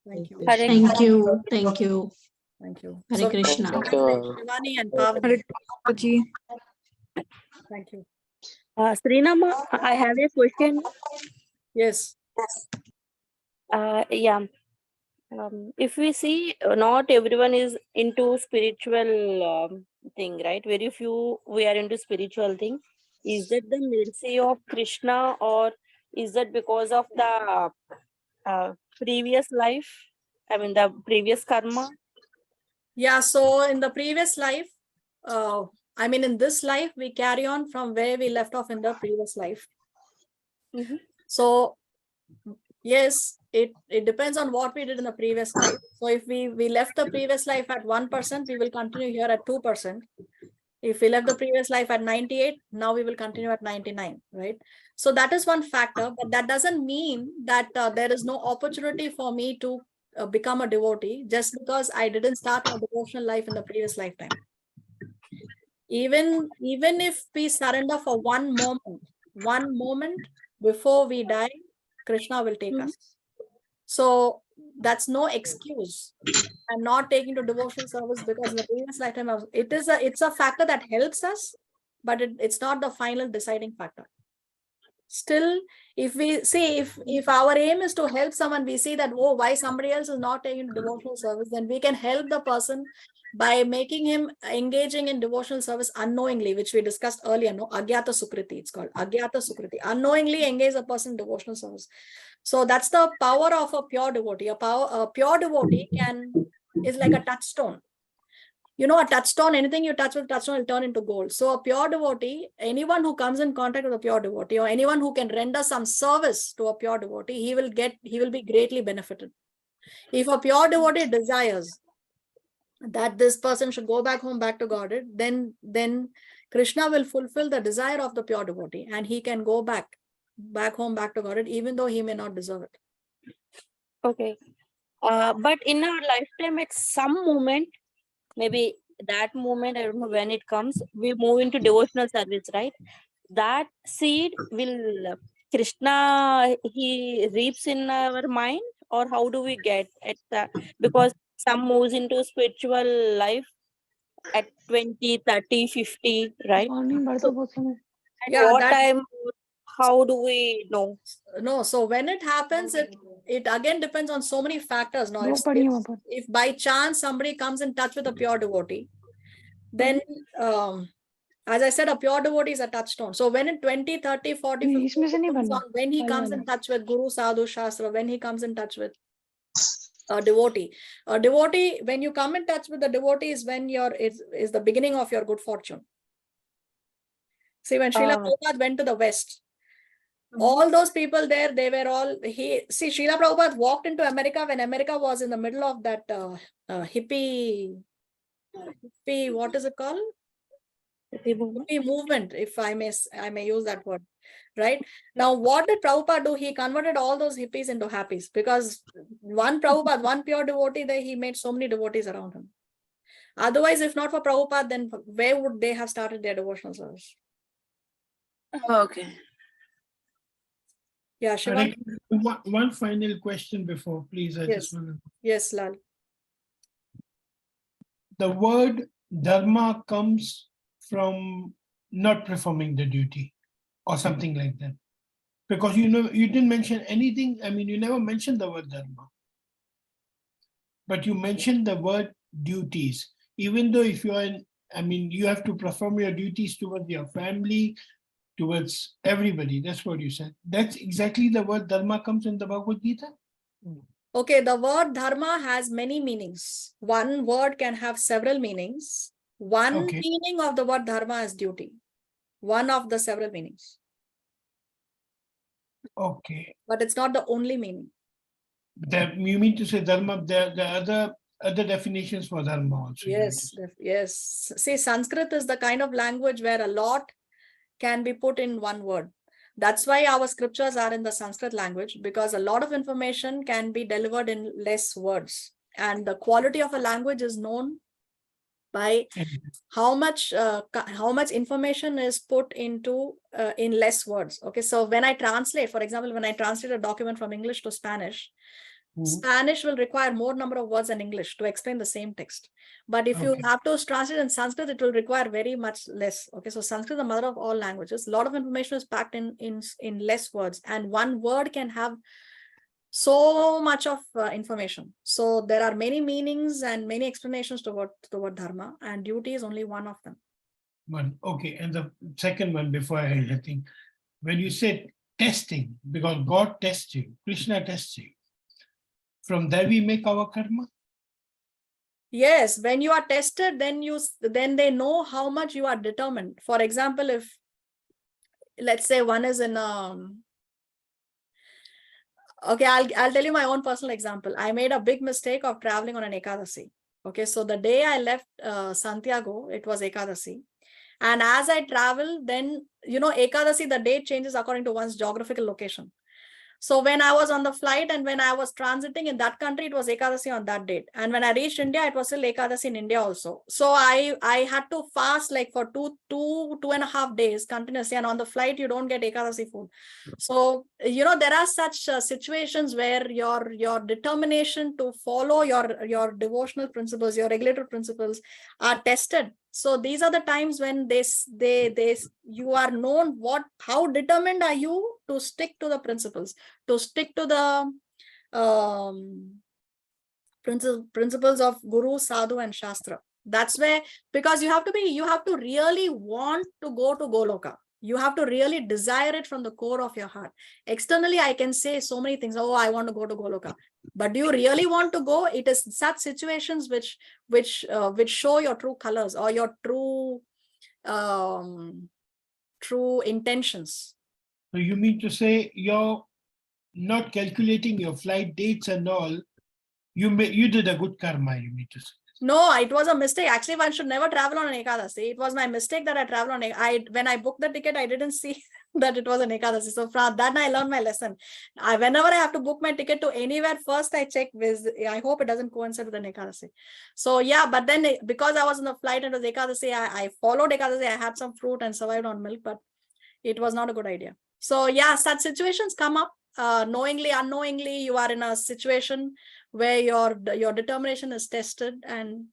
Thank you. Hare Thank you. Thank you. Thank you. Hare So Krishna. Shivani and Pavani. Hare Krishna ji. Thank you. Srinama, I have a question. Yes. Yeah. If we see, not everyone is into spiritual thing, right? Very few we are into spiritual thing. Is that the mercy of Krishna, or is that because of the previous life? I mean, the previous karma. Yeah, so in the previous life, in this life, we carry on from where we left off in the previous life. Mhm. So, yes, it depends on what we did in the previous life. So if we left the previous life at 1%, we will continue here at 2%. If we left the previous life at 98, now we will continue at 99, right? So that is one factor, but that doesn't mean that there is no opportunity for me to become a devotee just because I didn't start my devotional life in the previous lifetime. Even if we surrender for one moment before we die, Krishna will take us. So that's no excuse. I'm not taking to devotional service because in the previous lifetime it's a factor that helps us, but it's not the final deciding factor. Still, if we see if our aim is to help someone, we see that why somebody else is not taking devotional service, then we can help the person by making him engaging in devotional service unknowingly, which we discussed earlier. No, Agyata Sukriti, it's called Agyata Sukriti. Unknowingly engage a person in devotional service. So that's the power of a pure devotee. A pure devotee is like a touchstone. You know, a touchstone, anything you touch with touchstone will turn into gold. So a pure devotee, anyone who comes in contact with a pure devotee, or anyone who can render some service to a pure devotee, he will be greatly benefited. If a pure devotee desires that this person should go back home, back to Godhead, then Krishna will fulfill the desire of the pure devotee, and he can go back home, back to Godhead, even though he may not deserve it. Okay. But in our lifetime, at some moment, maybe that moment, I don't know when it comes, we move into devotional service, right? That seed will Krishna, he reaps in our mind, or how do we get at that? Because some moves into spiritual life at 20, 30, 50, right? Morning, So at Yeah, what time, how do we know? No, so when it happens, it again depends on so many factors. Now, दो पढ़ी हैं वहाँ पर. if by chance somebody comes in touch with a pure devotee, then as I said, a pure devotee is a touchstone. So when in 20, 30, 40, 50, इसमें से नहीं depends पढ़ना. on when he comes in touch with Guru, Sadhu, Shastra, when he comes in touch with a devotee. A devotee, when you come in touch with the devotee is when is the beginning of your good fortune. See, when Srila Prabhupada went to the West, all those people there, they were all, Srila Prabhupada walked into America when America was in the middle of that hippie, what is it called? Hippie movement, if I may use that word, right? Now, what did Prabhupada do? He converted all those hippies into happies, because one Prabhupada, one pure devotee there, he made so many devotees around him. Otherwise, if not for Prabhupada, then where would they have started their devotional service? Okay. Yeah, Shivan. One final question before, please. I just want to. Yes, Lal. The word dharma comes from not performing the duty or something like that. Because you didn't mention anything. I mean, you never mentioned the word dharma. But you mentioned the word duties. Even though if you are you have to perform your duties towards your family, towards everybody. That's what you said. That's exactly the word dharma comes in the Bhagavad Gita. Okay, the word dharma has many meanings. One word can have several meanings. One meaning of the word dharma is duty. One of the several meanings. Okay. But it's not the only meaning. You mean to say dharma, the other other definitions for dharma also. you mean to Yes, say. yes. See, Sanskrit is the kind of language where a lot can be put in one word. That's why our scriptures are in the Sanskrit language, because a lot of information can be delivered in less words. And the quality of a language is known by how much information is put into in less words. Okay, so when I translate, for example, when I translate a document from English to Spanish, Spanish will require more number of words than English to explain the same text. But if you Okay. have to translate in Sanskrit, it will require very much less. Okay, so Sanskrit is the mother of all languages. A lot of information is packed in less words, and one word can have so much of information. So there are many meanings and many explanations to word dharma, and duty is only one of them. One. Okay. And the second one before I think, when you said testing, because God tests you, Krishna tests you, from there we make our karma. Yes, when you are tested, then they know how much you are determined. For example, if let's say one is in okay, I'll tell you my own personal example. I made a big mistake of traveling on an Ekadasi. Okay, so the day I left Santiago, it was Ekadasi. And as I travel, then, Ekadasi, the date changes according to one's geographical location. So when I was on the flight and when I was transiting in that country, it was Ekadasi on that date. And when I reached India, it was still Ekadasi in India also. So I had to fast like for two and a half days continuously. And on the flight, you don't get Ekadasi food. So, there are such situations where your determination to follow your devotional principles, your regulatory principles are tested. So these are the times when you are known how determined are you to stick to the principles, to stick to the principles of Guru, Sadhu, and Shastra. That's where, because you have to really want to go to Goloka. You have to really desire it from the core of your heart. Externally, I can say so many things. Oh, I want to go to Goloka. But do you really want to go? It is such situations which show your true colors or your true intentions. So you mean to say you're not calculating your flight dates and all. You did a good karma, you mean to say. No, it was a mistake. Actually, one should never travel on an Ekadasi. It was my mistake that I traveled on when I booked the ticket, I didn't see that it was an Ekadasi. So from that, I learned my lesson. Whenever I have to book my ticket to anywhere, first I check with, I hope it doesn't coincide with an Ekadasi. So yeah, but then because I was on the flight and it was Ekadasi, I followed Ekadasi. I had some fruit and survived on milk, but it was not a good idea. So yeah, such situations come up. Knowingly, unknowingly, you are in a situation where your determination is tested, and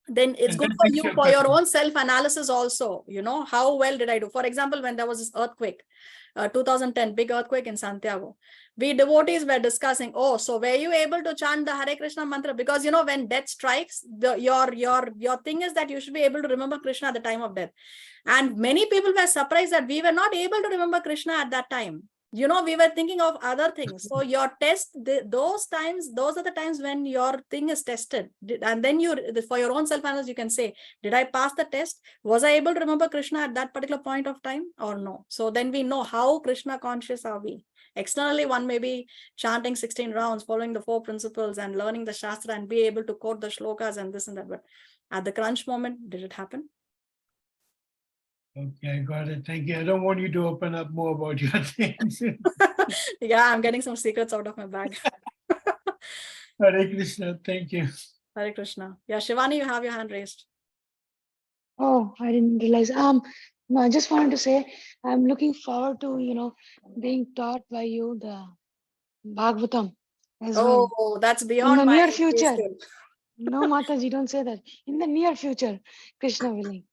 then it's And good that for makes you your for your karma. own self-analysis also. How well did I do? For example, when there was this earthquake, 2010 big earthquake in Santiago, we devotees were discussing, so were you able to chant the Hare Krishna mantra? Because when death strikes, your thing is that you should be able to remember Krishna at the time of death. And many people were surprised that we were not able to remember Krishna at that time. We were thinking of other things. So your test, those are the times when your thing is tested. And then for your own self-analysis, you can say, did I pass the test? Was I able to remember Krishna at that particular point of time or no? So then we know how Krishna conscious are we. Externally, one may be chanting 16 rounds, following the 4 principles and learning the Shastra and be able to quote the shlokas and this and that. But at the crunch moment, did it happen? Okay, I got it. Thank you. I don't want you to open up more about your things. Yeah, I'm getting some secrets out of my bag. Hare Krishna. Thank you. Hare Krishna. Yeah, Shivani, you have your hand raised. Oh, I didn't realize. No, I just wanted to say I'm looking forward to, being taught by you the Bhagavatam as well. Oh, that's In beyond the my near pay future. scale. No, Mataji, don't say that. In the near future, Krishna willing.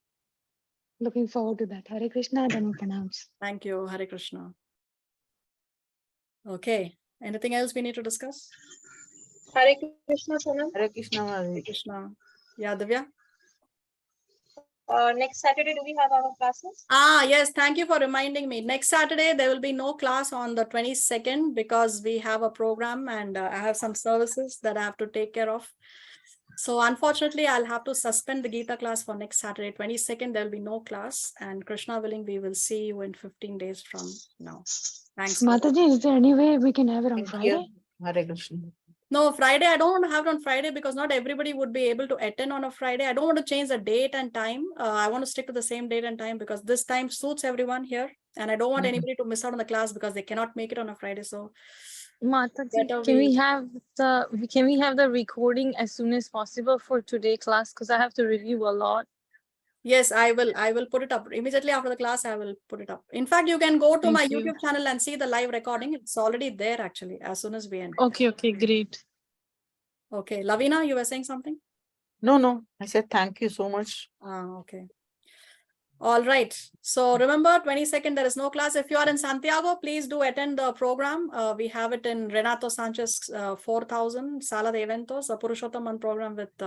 Looking forward to that. Hare Krishna, Dhamma Pranams. Thank you, Hare Krishna. Okay, anything else we need to discuss? Hare Krishna, Sonam. Hare Krishna. Hare Krishna. Yeah, Divya? Next Saturday, do we have our classes? Yes, thank you for reminding me. Next Saturday, there will be no class on the 22nd because we have a program and I have some services that I have to take care of. So unfortunately, I'll have to suspend the Gita class for next Saturday, 22nd. There will be no class, and Krishna willing, we will see you in 15 days from now. Thanks. Mataji, is there any way we can have it on Friday? Hare Krishna. No, Friday, I don't want to have it on Friday because not everybody would be able to attend on a Friday. I don't want to change the date and time. I want to stick to the same date and time because this time suits everyone here. And I don't want anybody to miss out on the class because they cannot make it on a Friday. So Mataji, better can we we- have the recording as soon as possible for today class? Because I have to review a lot. Yes, I will put it up immediately after the class. I will put it up. In fact, you can go to Thank my you. YouTube channel and see the live recording. It's already there actually as soon as we end. Okay, great. Okay, Lavina, you were saying something? No, I said thank you so much. Okay. All right. So remember, 22nd, there is no class. If you are in Santiago, please do attend the program. We have it in Renato Sanchez 4000, Sala de Eventos, a Purushottam program with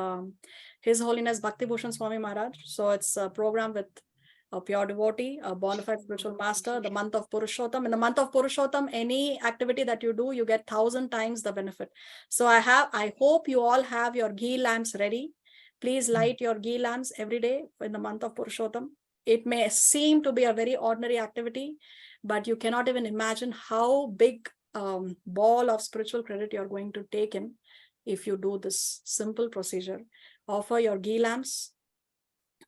His Holiness Bhakti Bhushan Swami Maharaj. So it's a program with a pure devotee, a bona fide spiritual master, the month of Purushottam. In the month of Purushottam, any activity that you do, you get 1,000 times the benefit. So I hope you all have your ghee lamps ready. Please light your ghee lamps every day in the month of Purushottam. It may seem to be a very ordinary activity, but you cannot even imagine how big ball of spiritual credit you're going to take in if you do this simple procedure. Offer your ghee lamps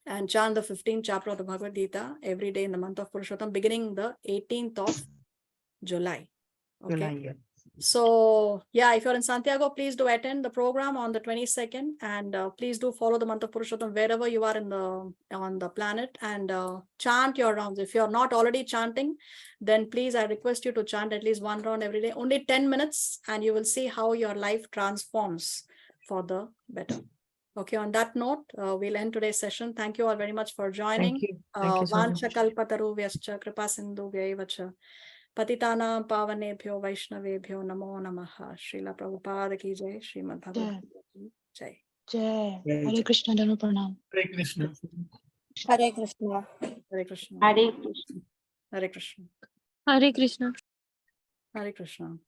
and chant the 15th chapter of the Bhagavad Gita every day in the month of Purushottam, beginning the 18th of July. Okay. So yeah, if you're in Santiago, please do attend the program on the 22nd, and please do follow the month of Purushottam wherever you are on the planet, and chant your rounds. If you're not already chanting, then please, I request you to chant at least one round every day, only 10 minutes, and you will see how your life transforms for the better. Okay, on that note, we'll end today's session. Thank you all very much for joining. Thank you. Thank you so much. Vancha kalpatarubhyascha kripa sindhubhyaivacha पतितानां पावनेभ्यो वैष्णवेभ्यो नमो नमः। श्रीला प्रभुपाद की जय। श्रीमद् भगवद गीता की जय। Jai. Jai. Hare Krishna, Dhamma Pranam. Hare Krishna. Hare Krishna. हरे Krishna Hare Krishna. हरे Krishna Hare Krishna. हरे कृष्ण।